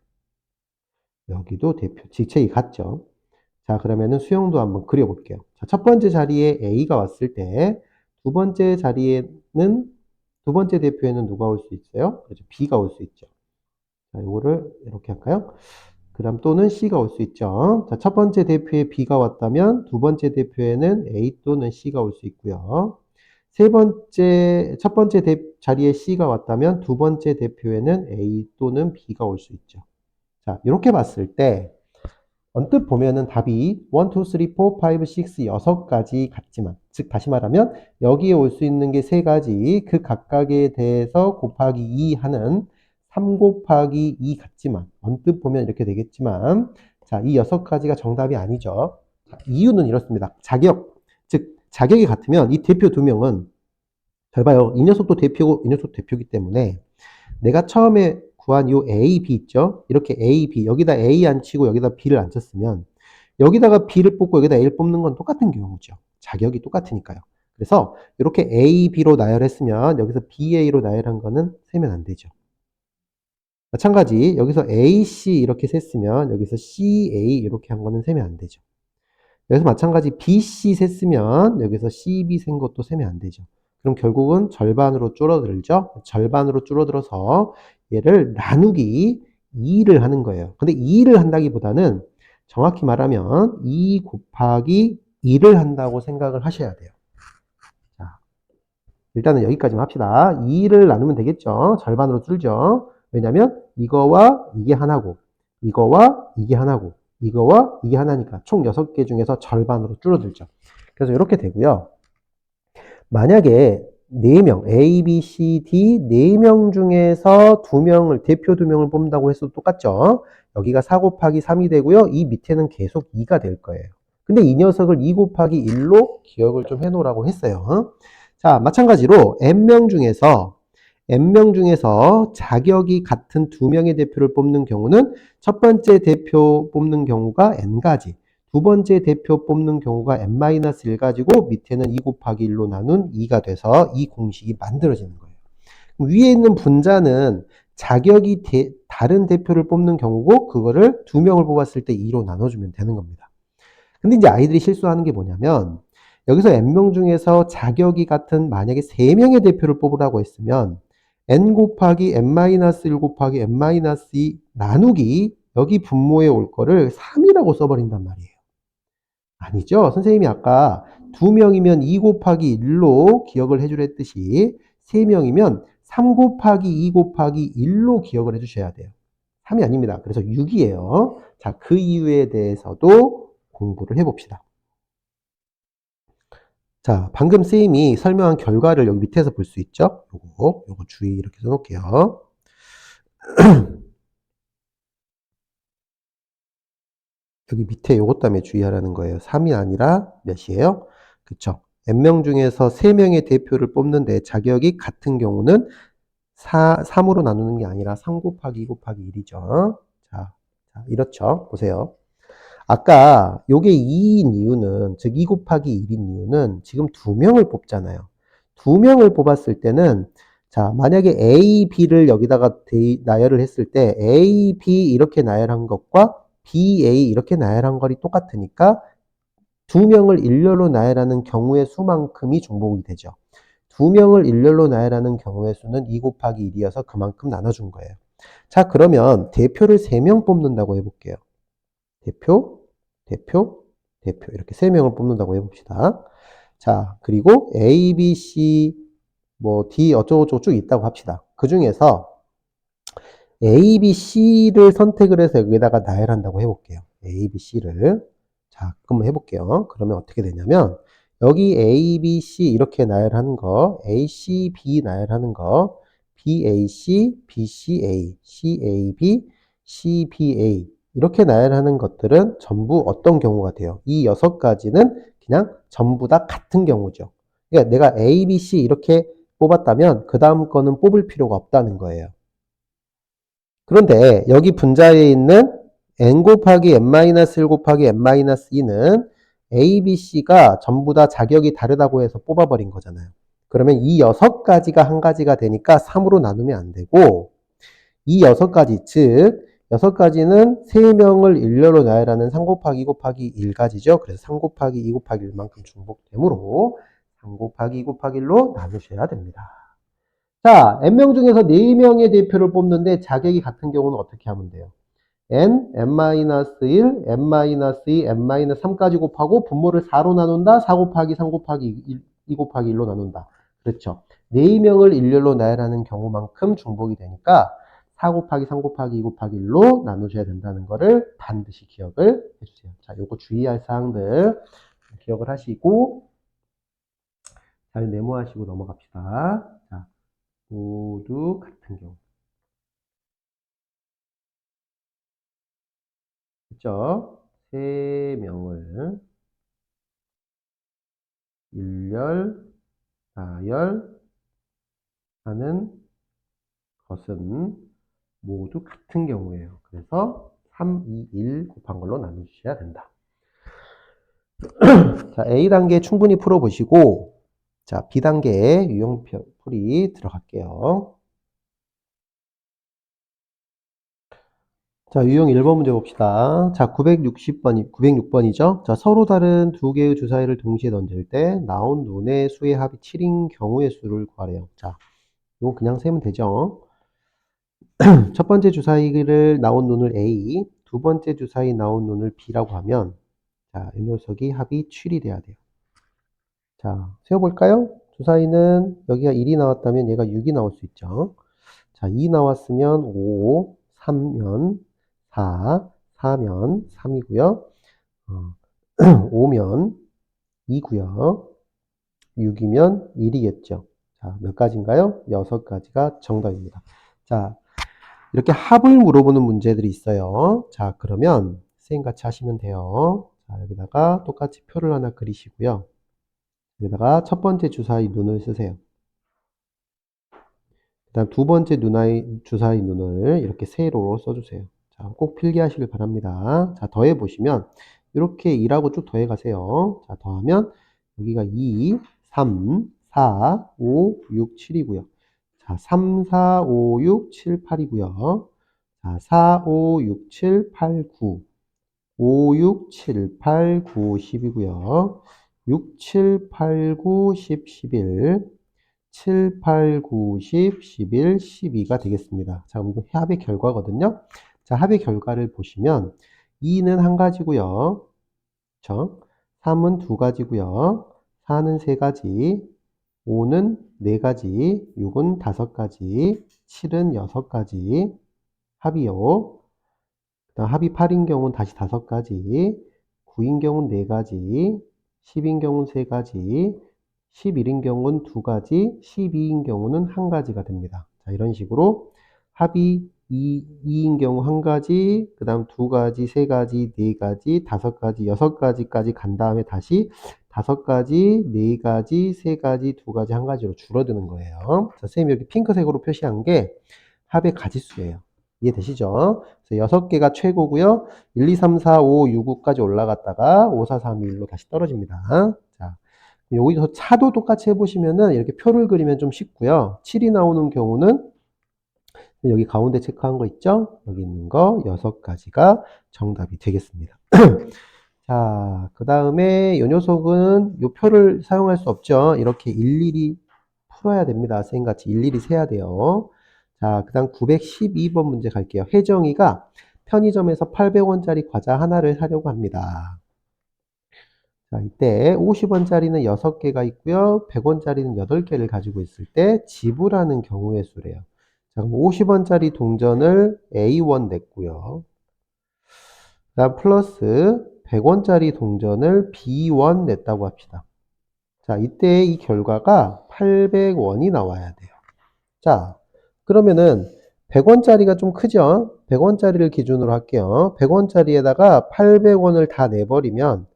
여기도 대표. 직책이 같죠. 자, 그러면은 수형도 한번 그려볼게요. 자, 첫 번째 자리에 A가 왔을 때, 두 번째 자리에는, 두 번째 대표에는 누가 올 수 있어요? 그렇죠. B가 올 수 있죠. 자, 이거를 이렇게 할까요? 그 다음 또는 C가 올 수 있죠. 자, 첫 번째 대표에 B가 왔다면, 두 번째 대표에는 A 또는 C가 올 수 있고요. 첫 번째 자리에 C가 왔다면, 두 번째 대표에는 A 또는 B가 올 수 있죠. 자, 이렇게 봤을 때, 언뜻 보면은 답이 1, 2, 3, 4, 5, 6, 6가지 같지만, 즉 다시 말하면 여기에 올 수 있는 게 3가지, 그 각각에 대해서 곱하기 2 하는 3 곱하기 2 같지만, 언뜻 보면 이렇게 되겠지만, 자, 이 6가지가 정답이 아니죠. 자, 이유는 이렇습니다. 즉 자격이 같으면 이 대표 2명은 잘 봐요. 이 녀석도 대표고 이 녀석도 대표이기 때문에 내가 처음에 구한 요 A, B 있죠? 이렇게 A, B, 여기다 A 안 치고 여기다 B를 안 쳤으면 여기다가 B를 뽑고 여기다 A를 뽑는 건 똑같은 경우죠. 자격이 똑같으니까요. 그래서 이렇게 A, B로 나열했으면 여기서 B, A로 나열한 거는 세면 안 되죠. 마찬가지 여기서 A, C 이렇게 셌으면 여기서 C, A 이렇게 한 거는 세면 안 되죠. 여기서 마찬가지 B, C 셌으면 여기서 C, B 센 것도 세면 안 되죠. 그럼 결국은 절반으로 줄어들죠. 절반으로 줄어들어서 얘를 나누기 2를 하는 거예요. 근데 2를 한다기보다는 정확히 말하면 2 곱하기 2를 한다고 생각을 하셔야 돼요. 자, 일단은 여기까지만 합시다. 2를 나누면 되겠죠. 절반으로 줄죠. 왜냐면 이거와 이게 하나고 이거와 이게 하나고 이거와 이게 하나니까 총 6개 중에서 절반으로 줄어들죠. 그래서 이렇게 되고요. 만약에 4명, A, B, C, D 4명 중에서 2명을, 대표 2명을 뽑는다고 해서 똑같죠. 여기가 4 곱하기 3이 되고요. 이 밑에는 계속 2가 될 거예요. 근데 이 녀석을 2 곱하기 1로 기억을 좀 해놓으라고 했어요. 자, 마찬가지로 N명 중에서 자격이 같은 2명의 대표를 뽑는 경우는 첫 번째 대표 뽑는 경우가 N가지, 두 번째 대표 뽑는 경우가 n-1 가지고 밑에는 2 곱하기 1로 나눈 2가 돼서 이 공식이 만들어지는 거예요. 위에 있는 분자는 자격이 다른 대표를 뽑는 경우고 그거를 2명을 뽑았을 때 2로 나눠주면 되는 겁니다. 근데 이제 아이들이 실수하는 게 뭐냐면 여기서 n명 중에서 자격이 같은 만약에 3명의 대표를 뽑으라고 했으면 n 곱하기 n-1 곱하기 n-2 나누기 여기 분모에 올 거를 3이라고 써버린단 말이에요. 아니죠. 선생님이 아까 2명이면 2 곱하기 1로 기억을 해주랬듯이 3명이면 3 곱하기 2 곱하기 1로 기억을 해주셔야 돼요. 3이 아닙니다. 그래서 6이에요. 자, 그 이유에 대해서도 공부를 해봅시다. 자, 방금 쌤이 설명한 결과를 여기 밑에서 볼 수 있죠? 요거 주의 이렇게 써놓을게요. 여기 밑에 요것 때문에 주의하라는 거예요. 3이 아니라 몇이에요? 그쵸? n명 중에서 3명의 대표를 뽑는데 자격이 같은 경우는 3으로 나누는 게 아니라 3 곱하기 2 곱하기 1이죠. 자, 이렇죠. 보세요. 아까 요게 2인 이유는, 즉 2 곱하기 1인 이유는 지금 2명을 뽑잖아요. 2명을 뽑았을 때는 자, 만약에 A, B를 여기다가 나열을 했을 때 A, B 이렇게 나열한 것과 B, A 이렇게 나열한 거리 똑같으니까 2명을 일렬로 나열하는 경우의 수만큼이 중복이 되죠. 2명을 일렬로 나열하는 경우의 수는 2 곱하기 1이어서 그만큼 나눠준 거예요. 자, 그러면 대표를 3명 뽑는다고 해볼게요. 대표 이렇게 3명을 뽑는다고 해봅시다. 자, 그리고 A, B, C, 뭐 D 어쩌고저쩌고 쭉 있다고 합시다. 그 중에서 A, B, C를 선택을 해서 여기다가 나열한다고 해볼게요. A, B, C를. 자, 그럼 해볼게요. 그러면 어떻게 되냐면 여기 A, B, C 이렇게 나열하는 거, A, C, B 나열하는 거, B, A, C, B, C, A, C, A, B, C, B, A 이렇게 나열하는 것들은 전부 어떤 경우가 돼요? 이 6가지는 그냥 전부 다 같은 경우죠. 그러니까 내가 A, B, C 이렇게 뽑았다면 그 다음 거는 뽑을 필요가 없다는 거예요. 그런데 여기 분자에 있는 n 곱하기 n-1 곱하기 n-2는 A, B, C가 전부 다 자격이 다르다고 해서 뽑아버린 거잖아요. 그러면 이 6가지가 한 가지가 되니까 3으로 나누면 안 되고 이 6가지, 즉 6가지는 3명을 일렬로 나열하는 3 곱하기 2 곱하기 1가지죠. 그래서 3 곱하기 2 곱하기 1만큼 중복되므로 3 곱하기 2 곱하기 1로 나누셔야 됩니다. 자, n명 중에서 4명의 대표를 뽑는데 자격이 같은 경우는 어떻게 하면 돼요? n, n-1, n-2, n-3까지 곱하고 분모를 4로 나눈다. 4 곱하기 3 곱하기 2 곱하기 1로 나눈다. 그렇죠. 4명을 일렬로 나열하는 경우만큼 중복이 되니까 4 곱하기 3 곱하기 2 곱하기 1로 나누셔야 된다는 거를 반드시 기억을 해주세요. 자, 요거 주의할 사항들 기억을 하시고 잘 메모하시고 넘어갑시다. 자, 모두 같은 경우. 그죠? 3명을 일렬, 나열하는 것은 모두 같은 경우예요. 그래서 3, 2, 1 곱한 걸로 나누셔야 된다. 자, A 단계 충분히 풀어보시고 자, B단계 유형풀이 들어갈게요. 자, 유형 1번 문제 봅시다. 자, 906번이죠. 자, 서로 다른 두 개의 주사위를 동시에 던질 때 나온 눈의 수의 합이 7인 경우의 수를 구하래요. 자, 이거 그냥 세면 되죠. 첫 번째 주사위를 나온 눈을 A, 두 번째 주사위 나온 눈을 B라고 하면, 자, 이 녀석이 합이 7이 돼야 돼요. 자, 세워볼까요? 주사위는 여기가 1이 나왔다면 얘가 6이 나올 수 있죠. 자, 2 나왔으면 5, 3면 4, 4면 3이고요. 5면 2고요. 6이면 1이겠죠. 자, 몇 가지인가요? 6가지가 정답입니다. 자, 이렇게 합을 물어보는 문제들이 있어요. 자, 그러면 선생님 같이 하시면 돼요. 자, 여기다가 똑같이 표를 하나 그리시고요. 여기다가 첫 번째 주사위 눈을 쓰세요. 그 다음 두 번째 주사위 눈을 이렇게 세로로 써주세요. 자, 꼭 필기하시길 바랍니다. 자, 더해보시면 이렇게 2라고 쭉 더해가세요. 자, 더하면 여기가 2, 3, 4, 5, 6, 7이고요. 자, 3, 4, 5, 6, 7, 8이고요. 자, 4, 5, 6, 7, 8, 9. 5, 6, 7, 8, 9, 10이고요. 6, 7, 8, 9, 10, 11. 7, 8, 9, 10, 11, 12가 되겠습니다. 자, 그럼 합의 결과거든요. 자, 합의 결과를 보시면 2는 한 가지고요. 그쵸? 3은 두 가지고요. 4는 세 가지, 5는 네 가지, 6은 다섯 가지, 7은 여섯 가지. 합이요. 그다음 합이 8인 경우는 다시 다섯 가지, 9인 경우는 네 가지, 10인 경우는 세 가지, 11인 경우는 두 가지, 12인 경우는 한 가지가 됩니다. 자, 이런 식으로 합이 2인 경우 한 가지, 그 다음 두 가지, 세 가지, 네 가지, 다섯 가지, 여섯 가지까지 간 다음에 다시 다섯 가지, 네 가지, 세 가지, 두 가지, 한 가지로 줄어드는 거예요. 자, 선생님이 여기 핑크색으로 표시한 게 합의 가지수예요. 이해되시죠? 그래서 6개가 최고고요. 1, 2, 3, 4, 5, 6, 9까지 올라갔다가 5, 4, 3, 2, 1로 다시 떨어집니다. 자, 여기서 차도 똑같이 해보시면은 이렇게 표를 그리면 좀 쉽고요. 7이 나오는 경우는 여기 가운데 체크한 거 있죠? 여기 있는 거 6가지가 정답이 되겠습니다. 자, 그 다음에 이 녀석은 이 표를 사용할 수 없죠. 이렇게 일일이 풀어야 됩니다. 선생님같이 일일이 세야 돼요. 자, 그 다음 912번 문제 갈게요. 혜정이가 편의점에서 800원짜리 과자 하나를 사려고 합니다. 자, 이때 50원짜리는 6개가 있고요. 100원짜리는 8개를 가지고 있을 때 지불하는 경우의 수래요. 자, 그럼 50원짜리 동전을 A1 냈고요. 그 다음 플러스 100원짜리 동전을 B1 냈다고 합시다. 자, 이때 이 결과가 800원이 나와야 돼요. 자, 그러면은 100원짜리가 좀 크죠? 100원짜리를 기준으로 할게요. 100원짜리에다가 800원을 다 내버리면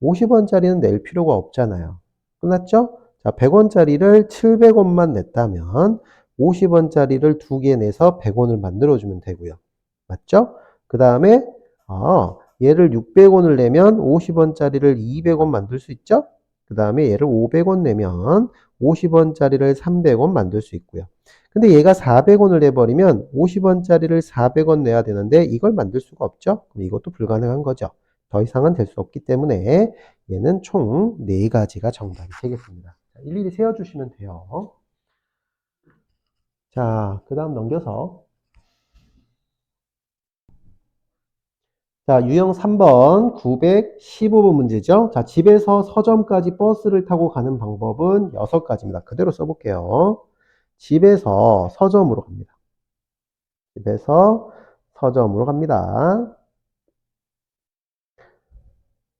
50원짜리는 낼 필요가 없잖아요. 끝났죠? 자, 100원짜리를 700원만 냈다면 50원짜리를 2개 내서 100원을 만들어주면 되고요. 맞죠? 그 다음에 얘를 600원을 내면 50원짜리를 200원 만들 수 있죠? 그 다음에 얘를 500원 내면 50원짜리를 300원 만들 수 있고요. 근데 얘가 400원을 내버리면 50원짜리를 400원 내야 되는데 이걸 만들 수가 없죠? 그럼 이것도 불가능한 거죠. 더 이상은 될 수 없기 때문에 얘는 총 4가지가 정답이 되겠습니다. 일일이 세워주시면 돼요. 자, 그 다음 넘겨서 자, 유형 3번 915번 문제죠. 자, 집에서 서점까지 버스를 타고 가는 방법은 6가지입니다. 그대로 써볼게요. 집에서 서점으로 갑니다. 집에서 서점으로 갑니다.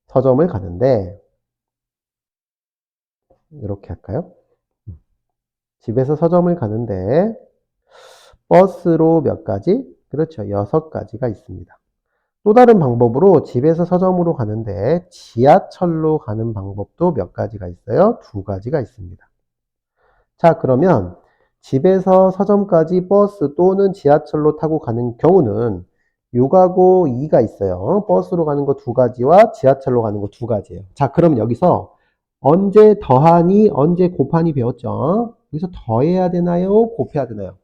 서점을 가는데 이렇게 할까요? 집에서 서점을 가는데 버스로 몇 가지? 그렇죠. 6가지가 있습니다. 또 다른 방법으로 집에서 서점으로 가는데 지하철로 가는 방법도 몇 가지가 있어요? 2가지가 있습니다. 자, 그러면 집에서 서점까지 버스 또는 지하철로 타고 가는 경우는 6하고 2가 있어요. 버스로 가는 거 2가지와 지하철로 가는 거 2가지예요. 자, 그럼 여기서 언제 더하니, 언제 곱하니 배웠죠? 여기서 더해야 되나요? 곱해야 되나요?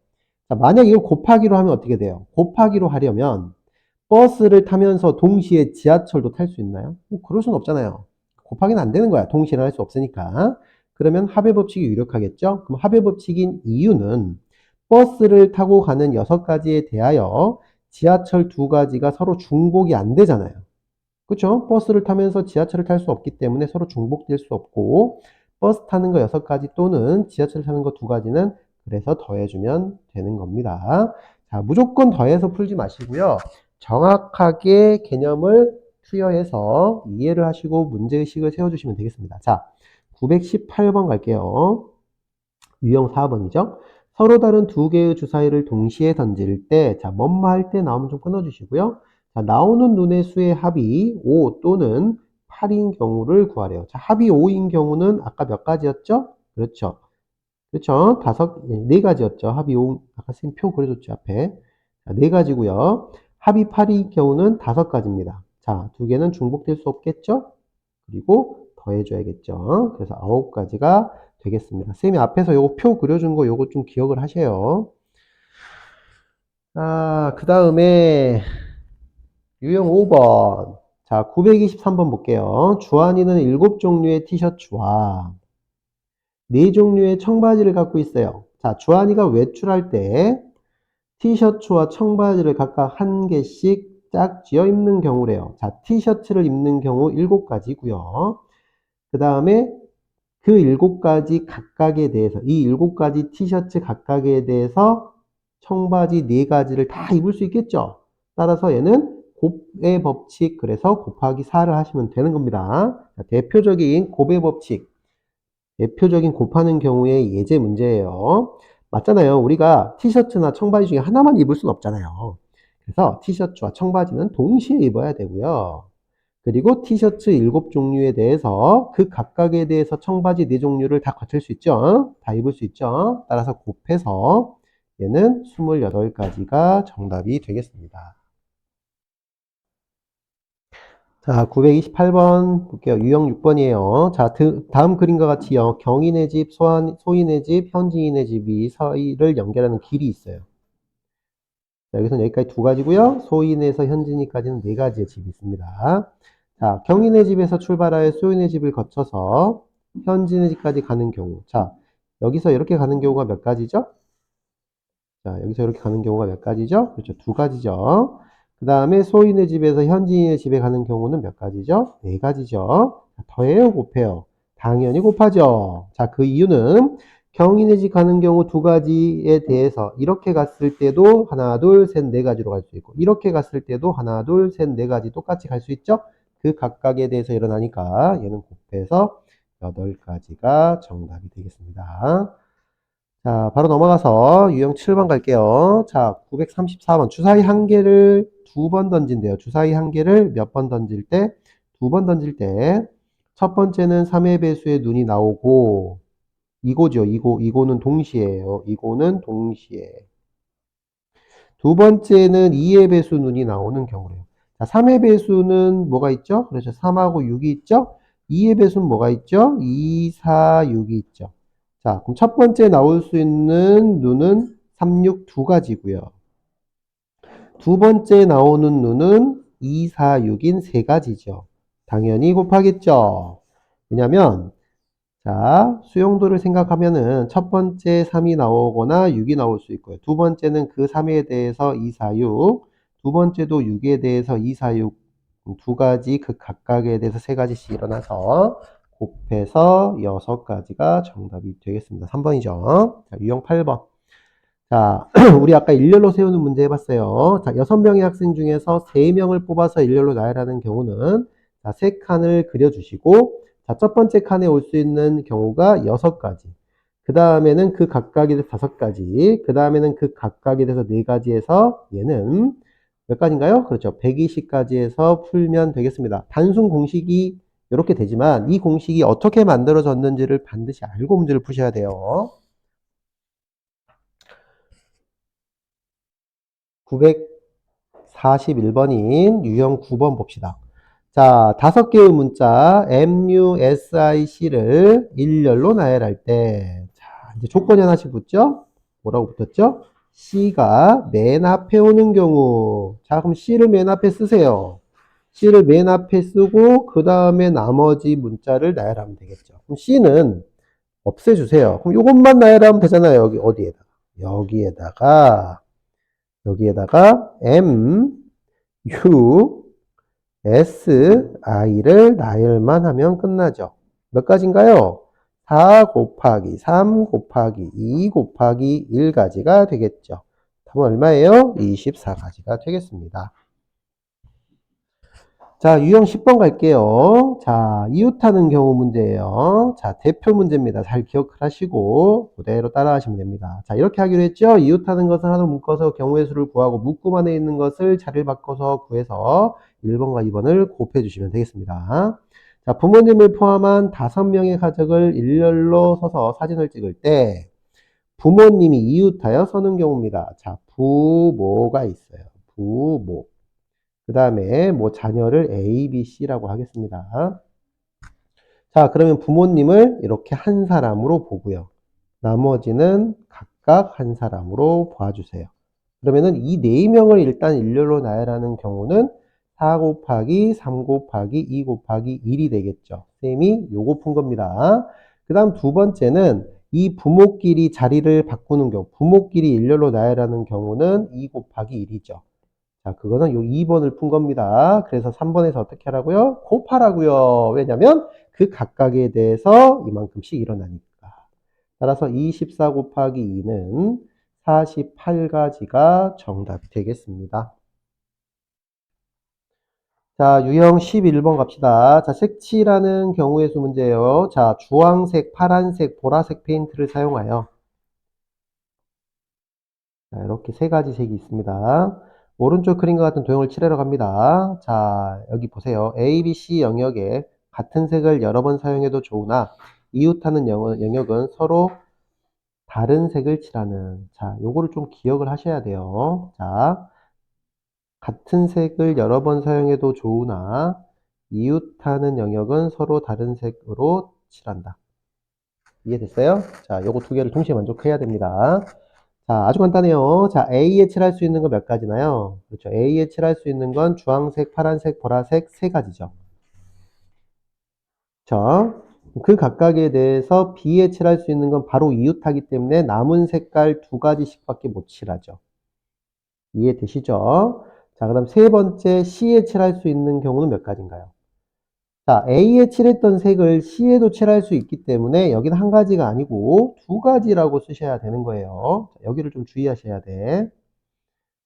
자, 만약 이걸 곱하기로 하면 어떻게 돼요? 곱하기로 하려면 버스를 타면서 동시에 지하철도 탈 수 있나요? 뭐 그럴 수는 없잖아요. 곱하기는 안 되는 거야. 동시에 할 수 없으니까. 그러면 합의 법칙이 유력하겠죠? 그럼 합의 법칙인 이유는 버스를 타고 가는 6가지에 대하여 지하철 2가지가 서로 중복이 안 되잖아요. 그쵸? 버스를 타면서 지하철을 탈 수 없기 때문에 서로 중복될 수 없고, 버스 타는 거 6가지 또는 지하철 타는 거 2가지는 그래서 더해주면 되는 겁니다. 자, 무조건 더해서 풀지 마시고요. 정확하게 개념을 투여해서 이해를 하시고 문제의식을 세워주시면 되겠습니다. 자, 918번 갈게요. 유형 4번이죠. 서로 다른 두 개의 주사위를 동시에 던질 때, 자, 뭔마 할 때 나오면 좀 끊어주시고요. 자, 나오는 눈의 수의 합이 5 또는 8인 경우를 구하래요. 자, 합이 5인 경우는 아까 몇 가지였죠? 그렇죠. 그렇죠. 네 가지였죠. 합이 5, 아까 선생님 표 그려줬죠, 앞에. 자, 네 가지고요. 합이 8인 경우는 5가지입니다. 자, 두 개는 중복될 수 없겠죠? 그리고 더해줘야겠죠. 그래서 9가지가 되겠습니다. 선생님이 앞에서 요거 표 그려준 거 요거 좀 기억을 하세요. 그 다음에 유형 5번. 자, 923번 볼게요. 주한이는 7종류의 티셔츠와 4종류의 청바지를 갖고 있어요. 자, 주한이가 외출할 때 티셔츠와 청바지를 각각 한 개씩 짝지어 입는 경우래요. 자, 티셔츠를 입는 경우 7가지고요. 그 다음에 그 7가지 각각에 대해서, 이 7가지 티셔츠 각각에 대해서 청바지 4가지를 다 입을 수 있겠죠? 따라서 얘는 곱의 법칙, 그래서 곱하기 4를 하시면 되는 겁니다. 자, 대표적인 곱의 법칙, 대표적인 곱하는 경우의 예제 문제예요. 맞잖아요. 우리가 티셔츠나 청바지 중에 하나만 입을 수는 없잖아요. 그래서 티셔츠와 청바지는 동시에 입어야 되고요. 그리고 티셔츠 7종류에 대해서 그 각각에 대해서 청바지 4종류를 다 갖출 수 있죠. 다 입을 수 있죠. 따라서 곱해서 얘는 28가지가 정답이 되겠습니다. 자, 928번 볼게요. 유형 6번이에요. 자, 다음 그림과 같이 경인의 집, 소인의 집, 현지인의 집이 사이를 연결하는 길이 있어요. 자, 여기서는 여기까지 2가지고요. 소인에서 현진이까지는 4가지의 집이 있습니다. 자, 경인의 집에서 출발하여 소인의 집을 거쳐서 현진의 집까지 가는 경우. 자, 여기서 이렇게 가는 경우가 몇 가지죠? 자, 여기서 이렇게 가는 경우가 몇 가지죠? 그렇죠. 2가지죠. 그 다음에 소인의 집에서 현진의 집에 가는 경우는 몇 가지죠? 4가지죠. 더해요, 곱해요? 당연히 곱하죠. 자, 그 이유는 경인의 집 가는 경우 2가지에 대해서 이렇게 갔을 때도 하나, 둘, 셋, 4가지로 갈 수 있고, 이렇게 갔을 때도 하나, 둘, 셋, 4가지 똑같이 갈 수 있죠? 그 각각에 대해서 일어나니까 얘는 곱해서 8가지가 정답이 되겠습니다. 자, 바로 넘어가서 유형 7번 갈게요. 자, 934번. 주사위 한 개를 2번 던진대요. 주사위 한 개를 몇 번 던질 때? 2번 던질 때. 첫 번째는 3의 배수의 눈이 나오고, 이거죠. 이거는 동시에요. 이거는 동시에. 두 번째는 2의 배수 눈이 나오는 경우래요. 자, 3의 배수는 뭐가 있죠? 그렇죠. 3하고 6이 있죠? 2의 배수는 뭐가 있죠? 2, 4, 6이 있죠. 자, 그럼 첫 번째 나올 수 있는 눈은 3, 6 2가지고요. 두 번째 나오는 눈은 2, 4, 6인 3가지죠. 당연히 곱하겠죠. 왜냐면 자, 수용도를 생각하면은 첫 번째 3이 나오거나 6이 나올 수 있고요. 두 번째는 그 3에 대해서 2, 4, 6. 두 번째도 6에 대해서 2, 4, 6. 2가지 그 각각에 대해서 3가지씩 일어나서 곱해서 6가지가 정답이 되겠습니다. 3번이죠. 자, 유형 8번. 자, 우리 아까 일렬로 세우는 문제 해봤어요. 자, 6명의 학생 중에서 3명을 뽑아서 일렬로 나열하는 경우는 자, 3칸을 그려주시고 자, 첫 번째 칸에 올 수 있는 경우가 6가지. 그 다음에는 그 각각에 대해서 5가지. 그 다음에는 그 각각에 대해서 4가지에서 얘는 몇 가지인가요? 그렇죠. 120가지에서 풀면 되겠습니다. 단순 공식이 이렇게 되지만 이 공식이 어떻게 만들어졌는지를 반드시 알고 문제를 푸셔야 돼요. 941번인 유형 9번 봅시다. 자, 5개의 문자 MUSIC를 일렬로 나열할 때, 자, 이제 조건이 하나씩 붙죠? 뭐라고 붙었죠? C가 맨 앞에 오는 경우. 자, 그럼 C를 맨 앞에 쓰세요. C를 맨 앞에 쓰고, 그 다음에 나머지 문자를 나열하면 되겠죠. 그럼 C는 없애주세요. 그럼 이것만 나열하면 되잖아요. 여기 어디에다가. 여기에다가 M, U, S, I를 나열만 하면 끝나죠. 몇 가지인가요? 4 곱하기 3 곱하기 2 곱하기 1가지가 되겠죠. 답은 얼마예요? 24가지가 되겠습니다. 자, 유형 10번 갈게요. 자, 이웃하는 경우 문제예요. 자, 대표 문제입니다. 잘 기억을 하시고 그대로 따라하시면 됩니다. 자, 이렇게 하기로 했죠. 이웃하는 것을 하나로 묶어서 경우의 수를 구하고 묶음 안에 있는 것을 자리를 바꿔서 구해서 1번과 2번을 곱해 주시면 되겠습니다. 자, 부모님을 포함한 5명의 가족을 일렬로 서서 사진을 찍을 때 부모님이 이웃하여 서는 경우입니다. 자, 부모가 있어요. 부모. 그 다음에 뭐 자녀를 A, B, C라고 하겠습니다. 자, 그러면 부모님을 이렇게 한 사람으로 보고요. 나머지는 각각 한 사람으로 봐주세요. 그러면은 이 4명을 일단 일렬로 나열하는 경우는 4 곱하기 3 곱하기 2 곱하기 1이 되겠죠. 쌤이 요거 푼 겁니다. 그 다음 두 번째는 이 부모끼리 자리를 바꾸는 경우, 부모끼리 일렬로 나열하는 경우는 2 곱하기 1이죠. 자, 그거는 요 2번을 푼 겁니다. 그래서 3번에서 어떻게 하라고요? 곱하라고요. 왜냐면 그 각각에 대해서 이만큼씩 일어나니까. 따라서 24 곱하기 2는 48가지가 정답이 되겠습니다. 자, 유형 11번 갑시다. 자, 색칠하는 경우의 수 문제예요. 자, 주황색, 파란색, 보라색 페인트를 사용하여 자, 이렇게 3가지 색이 있습니다. 오른쪽 그림과 같은 도형을 칠하러 갑니다. 자, 여기 보세요. A, B, C 영역에 같은 색을 여러 번 사용해도 좋으나 이웃하는 영역은 서로 다른 색을 칠하는. 자, 요거를 좀 기억을 하셔야 돼요. 자, 같은 색을 여러 번 사용해도 좋으나 이웃하는 영역은 서로 다른 색으로 칠한다. 이해됐어요? 자, 요거 2개를 동시에 만족해야 됩니다. 자, 아주 간단해요. 자, A에 칠할 수 있는 거 몇 가지나요? 그렇죠. A에 칠할 수 있는 건 주황색, 파란색, 보라색 3가지죠. 자, 그 각각에 대해서 B에 칠할 수 있는 건 바로 이웃하기 때문에 남은 색깔 2가지씩밖에 못 칠하죠. 이해되시죠? 자, 그 다음 세 번째 C에 칠할 수 있는 경우는 몇 가지인가요? 자, A에 칠했던 색을 C에도 칠할 수 있기 때문에 여기는 한 가지가 아니고 2가지라고 쓰셔야 되는 거예요. 자, 여기를 좀 주의하셔야 돼.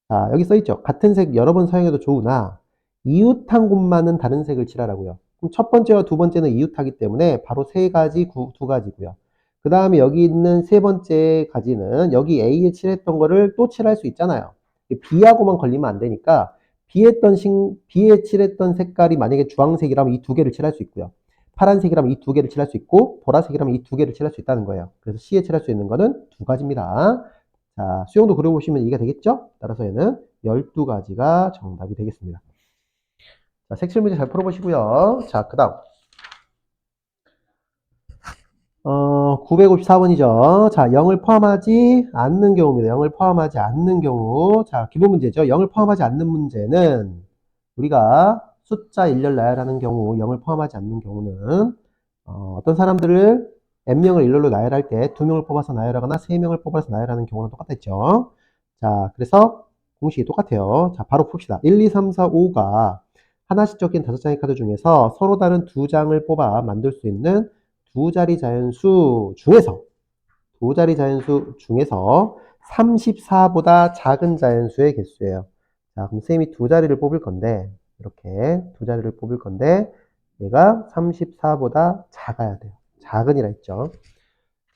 자, 여기 써있죠. 같은 색 여러 번 사용해도 좋으나 이웃한 곳만은 다른 색을 칠하라고요. 그럼 첫 번째와 두 번째는 이웃하기 때문에 바로 3가지, 2가지고요. 그 다음에 여기 있는 세 번째 가지는 여기 A에 칠했던 거를 또 칠할 수 있잖아요. B하고만 걸리면 안 되니까 B에 칠했던 색깔이 만약에 주황색이라면 이 2개를 칠할 수 있고요. 파란색이라면 이 2개를 칠할 수 있고 보라색이라면 이 2개를 칠할 수 있다는 거예요. 그래서 C에 칠할 수 있는 거는 2가지입니다. 자, 수영도 그려보시면 이해가 되겠죠? 따라서 얘는 12가지가 정답이 되겠습니다. 자, 색칠 문제 잘 풀어보시고요. 자, 그 다음 954번이죠. 자, 0을 포함하지 않는 경우입니다. 0을 포함하지 않는 경우. 자, 기본 문제죠. 0을 포함하지 않는 문제는 우리가 숫자 일렬 나열하는 경우, 0을 포함하지 않는 경우는 어떤 사람들을 n명을 일렬로 나열할 때 2명을 뽑아서 나열하거나 3명을 뽑아서 나열하는 경우는 똑같았죠. 자, 그래서 공식이 똑같아요. 자, 바로 풉시다. 1, 2, 3, 4, 5가 하나씩 적힌 5장의 카드 중에서 서로 다른 2장을 뽑아 만들 수 있는 두 자리 자연수 중에서 34보다 작은 자연수의 개수예요. 자, 그럼 쌤이 2자리를 뽑을 건데 이렇게 2자리를 뽑을 건데 얘가 34보다 작아야 돼요. 작은이라 했죠.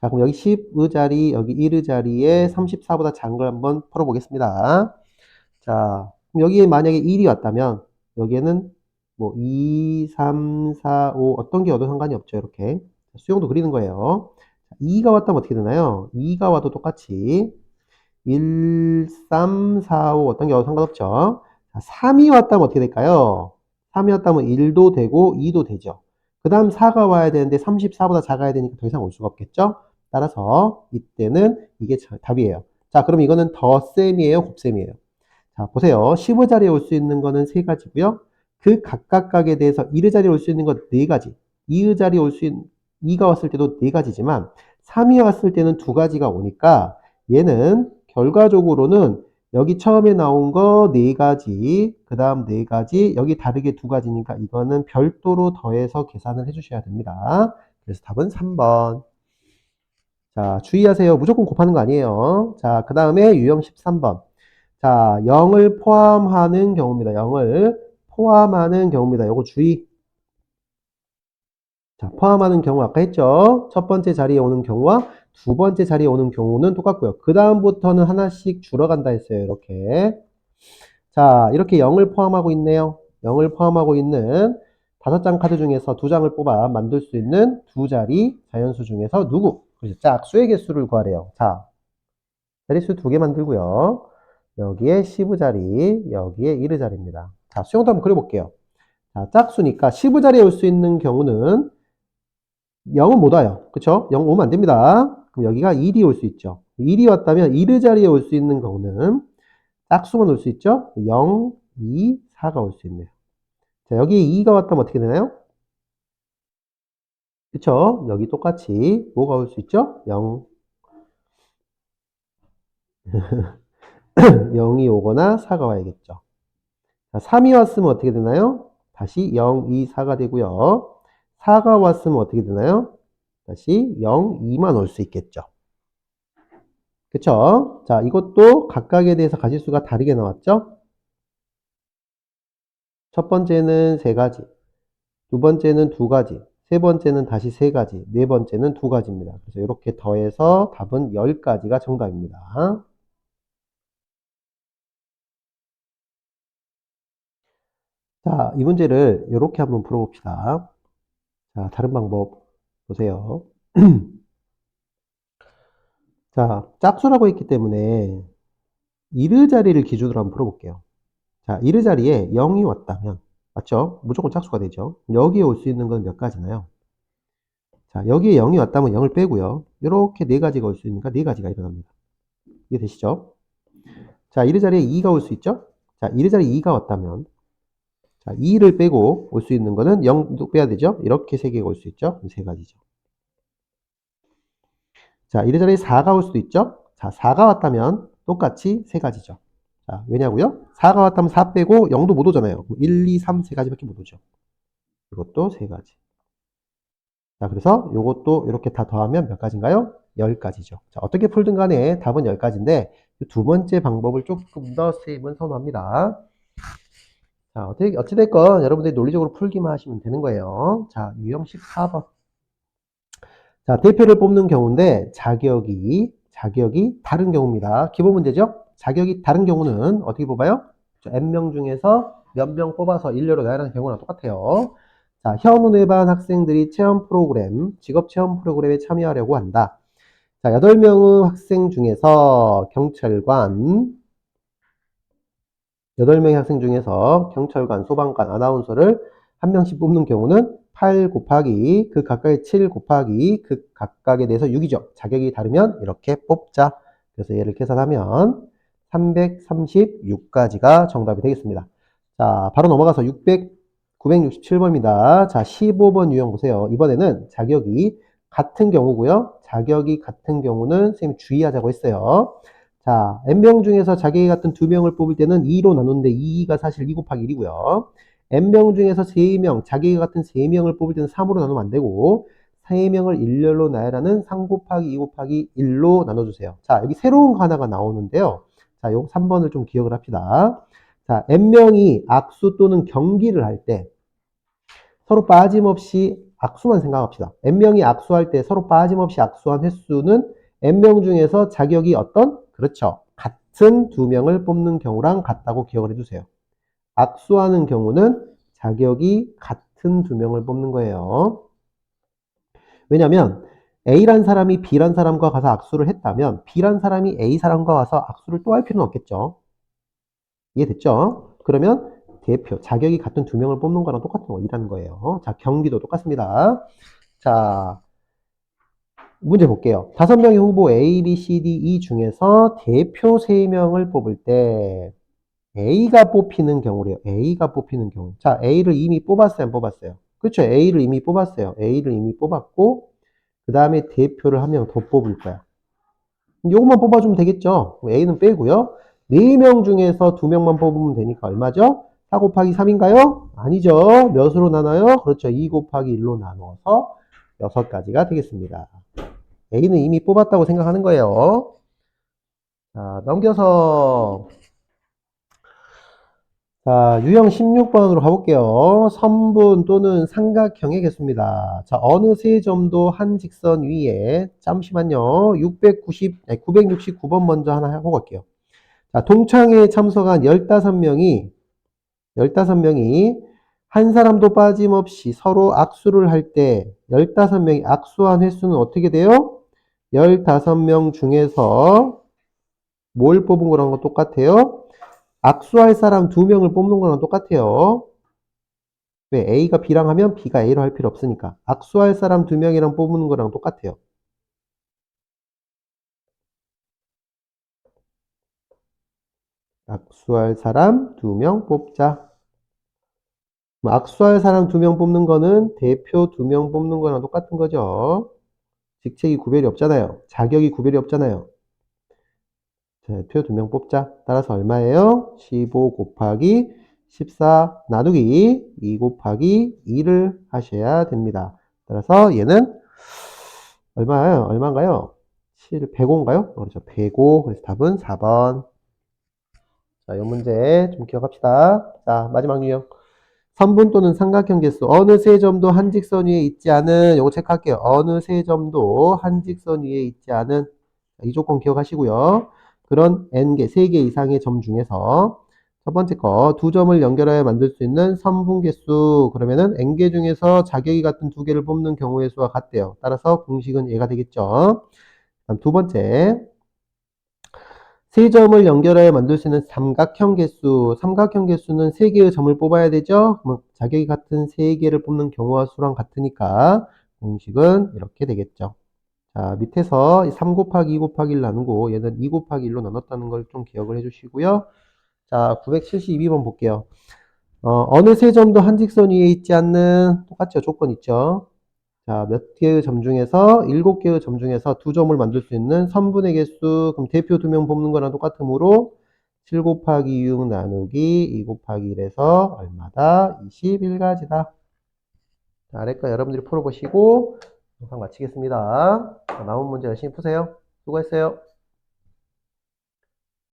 자, 그럼 여기 10의 자리, 여기 1의 자리에 34보다 작은 걸 한번 풀어보겠습니다. 자, 그럼 여기에 만약에 1이 왔다면 여기에는 뭐 2, 3, 4, 5 어떤 게 와도 상관이 없죠. 이렇게 수영도 그리는 거예요. 2가 왔다면 어떻게 되나요? 2가 와도 똑같이 1, 3, 4, 5 어떤 게 와도 상관없죠. 자, 3이 왔다면 어떻게 될까요? 3이었다면 1도 되고 2도 되죠. 그 다음 4가 와야 되는데 34보다 작아야 되니까 더 이상 올 수가 없겠죠. 따라서 이때는 이게 답이에요. 자, 그럼 이거는 덧셈이에요, 곱셈이에요? 자, 보세요. 15자리에 올 수 있는 거는 세 가지고요. 그 각각각에 대해서 1의 자리에 올 수 있는 건 네 가지. 2의 자리에 올 수 있는 2가 왔을 때도 네 가지지만 3이 왔을 때는 두 가지가 오니까 얘는 결과적으로는 여기 처음에 나온 거 네 가지, 그 다음 네 가지, 여기 다르게 두 가지니까 이거는 별도로 더해서 계산을 해주셔야 됩니다. 그래서 답은 3번. 자, 주의하세요. 무조건 곱하는 거 아니에요. 자, 그 다음에 유형 13번. 자, 0을 포함하는 경우입니다. 0을 포함하는 경우입니다. 요거 주의. 자, 포함하는 경우 아까 했죠? 첫 번째 자리에 오는 경우와 두 번째 자리에 오는 경우는 똑같고요. 그 다음부터는 하나씩 줄어간다 했어요. 이렇게. 자, 이렇게 0을 포함하고 있네요. 0을 포함하고 있는 5장 카드 중에서 2장을 뽑아 만들 수 있는 두 자리 자연수 중에서 누구? 그렇죠. 짝수의 개수를 구하래요. 자, 자릿수 2개 만들고요. 여기에 10의 자리, 여기에 1의 자리입니다. 자, 수영도 한번 그려볼게요. 자, 짝수니까 10의 자리에 올 수 있는 경우는 0은 못 와요. 그쵸? 0 오면 안 됩니다. 그럼 여기가 1이 올 수 있죠. 1이 왔다면 1의 자리에 올 수 있는 경우는 짝수만 올 수 있죠? 0, 2, 4가 올 수 있네요. 자, 여기 2가 왔다면 어떻게 되나요? 그쵸? 여기 똑같이 뭐가 올 수 있죠? 0. 0이 오거나 4가 와야겠죠. 자, 3이 왔으면 어떻게 되나요? 다시 0, 2, 4가 되고요. 4가 왔으면 어떻게 되나요? 다시 0, 2만 올 수 있겠죠. 그쵸? 자, 이것도 각각에 대해서 가지수가 다르게 나왔죠? 첫 번째는 세 가지, 두 번째는 두 가지, 세 번째는 다시 세 가지, 네 번째는 두 가지입니다. 그래서 이렇게 더해서 답은 10가지가 정답입니다. 자, 이 문제를 이렇게 한번 풀어봅시다. 자, 다른 방법 보세요. 자, 짝수라고 했기 때문에 1의 자리를 기준으로 한번 풀어볼게요. 자, 1의 자리에 0이 왔다면, 맞죠? 무조건 짝수가 되죠. 여기에 올 수 있는 건 몇 가지나요? 자, 여기에 0이 왔다면 0을 빼고요. 이렇게 네 가지가 올 수 있으니까 네 가지가 일어납니다. 이해되시죠? 자, 1의 자리에 2가 올 수 있죠? 자, 1의 자리에 2가 왔다면, 자, 2를 빼고 올 수 있는 거는 0도 빼야 되죠? 이렇게 세 개가 올 수 있죠? 세 가지죠. 자, 1의 자리에 4가 올 수도 있죠? 자, 4가 왔다면 똑같이 세 가지죠. 자, 왜냐고요? 4가 왔다면 4 빼고 0도 못 오잖아요. 1, 2, 3, 세 가지밖에 못 오죠. 이것도 세 가지. 자, 그래서 이것도 이렇게 다 더하면 몇 가지인가요? 10가지죠. 자, 어떻게 풀든 간에 답은 10가지인데 두 번째 방법을 조금 더 쌤은 선호합니다. 자, 어찌됐건 여러분들이 논리적으로 풀기만 하시면 되는 거예요. 자, 유형 14번. 자, 대표를 뽑는 경우인데 자격이 다른 경우입니다. 기본 문제죠? 자격이 다른 경우는 어떻게 뽑아요? N명 중에서 몇 명 뽑아서 일렬로 나열하는 경우랑 똑같아요. 자, 현운외반 학생들이 체험 프로그램, 직업 체험 프로그램에 참여하려고 한다. 자, 8명의 학생 중에서 경찰관, 8명의 학생 중에서 경찰관, 소방관, 아나운서를 한 명씩 뽑는 경우는 8 곱하기 그 각각의 7 곱하기 그 각각에 대해서 6이죠. 자격이 다르면 이렇게 뽑자. 그래서 얘를 계산하면 336가지가 정답이 되겠습니다. 자, 바로 넘어가서 967번입니다. 자, 15번 유형 보세요. 이번에는 자격이 같은 경우고요. 자격이 같은 경우는 선생님이 주의하자고 했어요. 자, n명 중에서 자격이 같은 2명을 뽑을 때는 2로 나누는데 2가 사실 2 곱하기 1이고요. n명 중에서 3명, 자격이 같은 3명을 뽑을 때는 3으로 나누면 안 되고 3명을 일렬로 나열하는 3 곱하기 2 곱하기 1로 나눠주세요. 자, 여기 새로운 거 하나가 나오는데요. 자, 요 3번을 좀 기억을 합시다. 자, n명이 악수 또는 경기를 할 때 서로 빠짐없이 악수만 생각합시다. n명이 악수할 때 서로 빠짐없이 악수한 횟수는 n명 중에서 자격이 어떤? 그렇죠. 같은 2명을 뽑는 경우랑 같다고 기억을 해주세요. 악수하는 경우는 자격이 같은 2명을 뽑는 거예요. 왜냐면 A란 사람이 B란 사람과 가서 악수를 했다면 B란 사람이 A 사람과 와서 악수를 또 할 필요는 없겠죠. 이해됐죠? 그러면 대표, 자격이 같은 두 명을 뽑는 거랑 똑같은 원리라는 거예요. 자, 경기도 똑같습니다. 자, 문제 볼게요. 5명의 후보 A, B, C, D, E 중에서 대표 3명을 뽑을 때 A가 뽑히는 경우래요. A가 뽑히는 경우. 자, A를 이미 뽑았어요, 안 뽑았어요? 그렇죠. A를 이미 뽑았어요. A를 이미 뽑았고 그 다음에 대표를 한 명 더 뽑을 거야. 요것만 뽑아주면 되겠죠. A는 빼고요. 4명 중에서 2명만 뽑으면 되니까 얼마죠? 4 곱하기 3인가요? 아니죠. 몇으로 나눠요? 그렇죠. 2 곱하기 1로 나눠서 6가지가 되겠습니다. A는 이미 뽑았다고 생각하는 거예요. 자, 넘겨서 자, 유형 16번으로 가볼게요. 선분 또는 삼각형의 개수입니다. 자, 어느 세 점도 한 직선 위에, 잠시만요. 969번 먼저 하나 하고 갈게요. 자, 동창회에 참석한 15명이 한 사람도 빠짐없이 서로 악수를 할 때 15명이 악수한 횟수는 어떻게 돼요? 15명 중에서 뭘 뽑은 거랑 똑같아요? 악수할 사람 2명을 뽑는 거랑 똑같아요. 왜? A가 B랑 하면 B가 A로 할 필요 없으니까. 악수할 사람 2명이랑 뽑는 거랑 똑같아요. 악수할 사람 2명 뽑자. 악수할 사람 2명 뽑는 거는 대표 2명 뽑는 거랑 똑같은 거죠. 직책이 구별이 없잖아요. 자격이 구별이 없잖아요. 대표 2명 뽑자. 따라서 얼마예요? 15 곱하기 14 나누기 2 곱하기 2를 하셔야 됩니다. 따라서 얘는 얼마인가요? 105인가요? 그렇죠. 105. 그래서 답은 4번. 자, 이 문제 좀 기억합시다. 자, 마지막 유형. 선분 또는 삼각형 개수. 어느 세 점도 한 직선 위에 있지 않은, 요거 체크할게요. 어느 세 점도 한 직선 위에 있지 않은, 이 조건 기억하시고요. 그런 n개, 3개 이상의 점 중에서 첫 번째 거, 두 점을 연결하여 만들 수 있는 선분 개수. 그러면은 n개 중에서 자격이 같은 2개를 뽑는 경우의 수와 같대요. 따라서 공식은 얘가 되겠죠. 다음 두 번째, 세 점을 연결하여 만들 수 있는 삼각형 개수. 삼각형 개수는 3개의 점을 뽑아야 되죠? 그럼 자격이 같은 3개를 뽑는 경우와 수랑 같으니까 공식은 이렇게 되겠죠. 자, 밑에서 3 곱하기 2 곱하기 1 나누고 얘는 2 곱하기 1로 나눴다는 걸 좀 기억을 해주시고요. 자, 972번 볼게요. 어느 세 점도 한 직선 위에 있지 않는, 똑같죠? 조건 있죠? 자, 몇 개의 점 중에서 7개의 점 중에서 두 점을 만들 수 있는 선분의 개수. 그럼 대표 2명 뽑는 거랑 똑같으므로 7 곱하기 6 나누기 2 곱하기 1에서 얼마다? 21가지다. 자, 아래 거 여러분들이 풀어보시고 영상 마치겠습니다. 자, 남은 문제 열심히 푸세요. 수고했어요.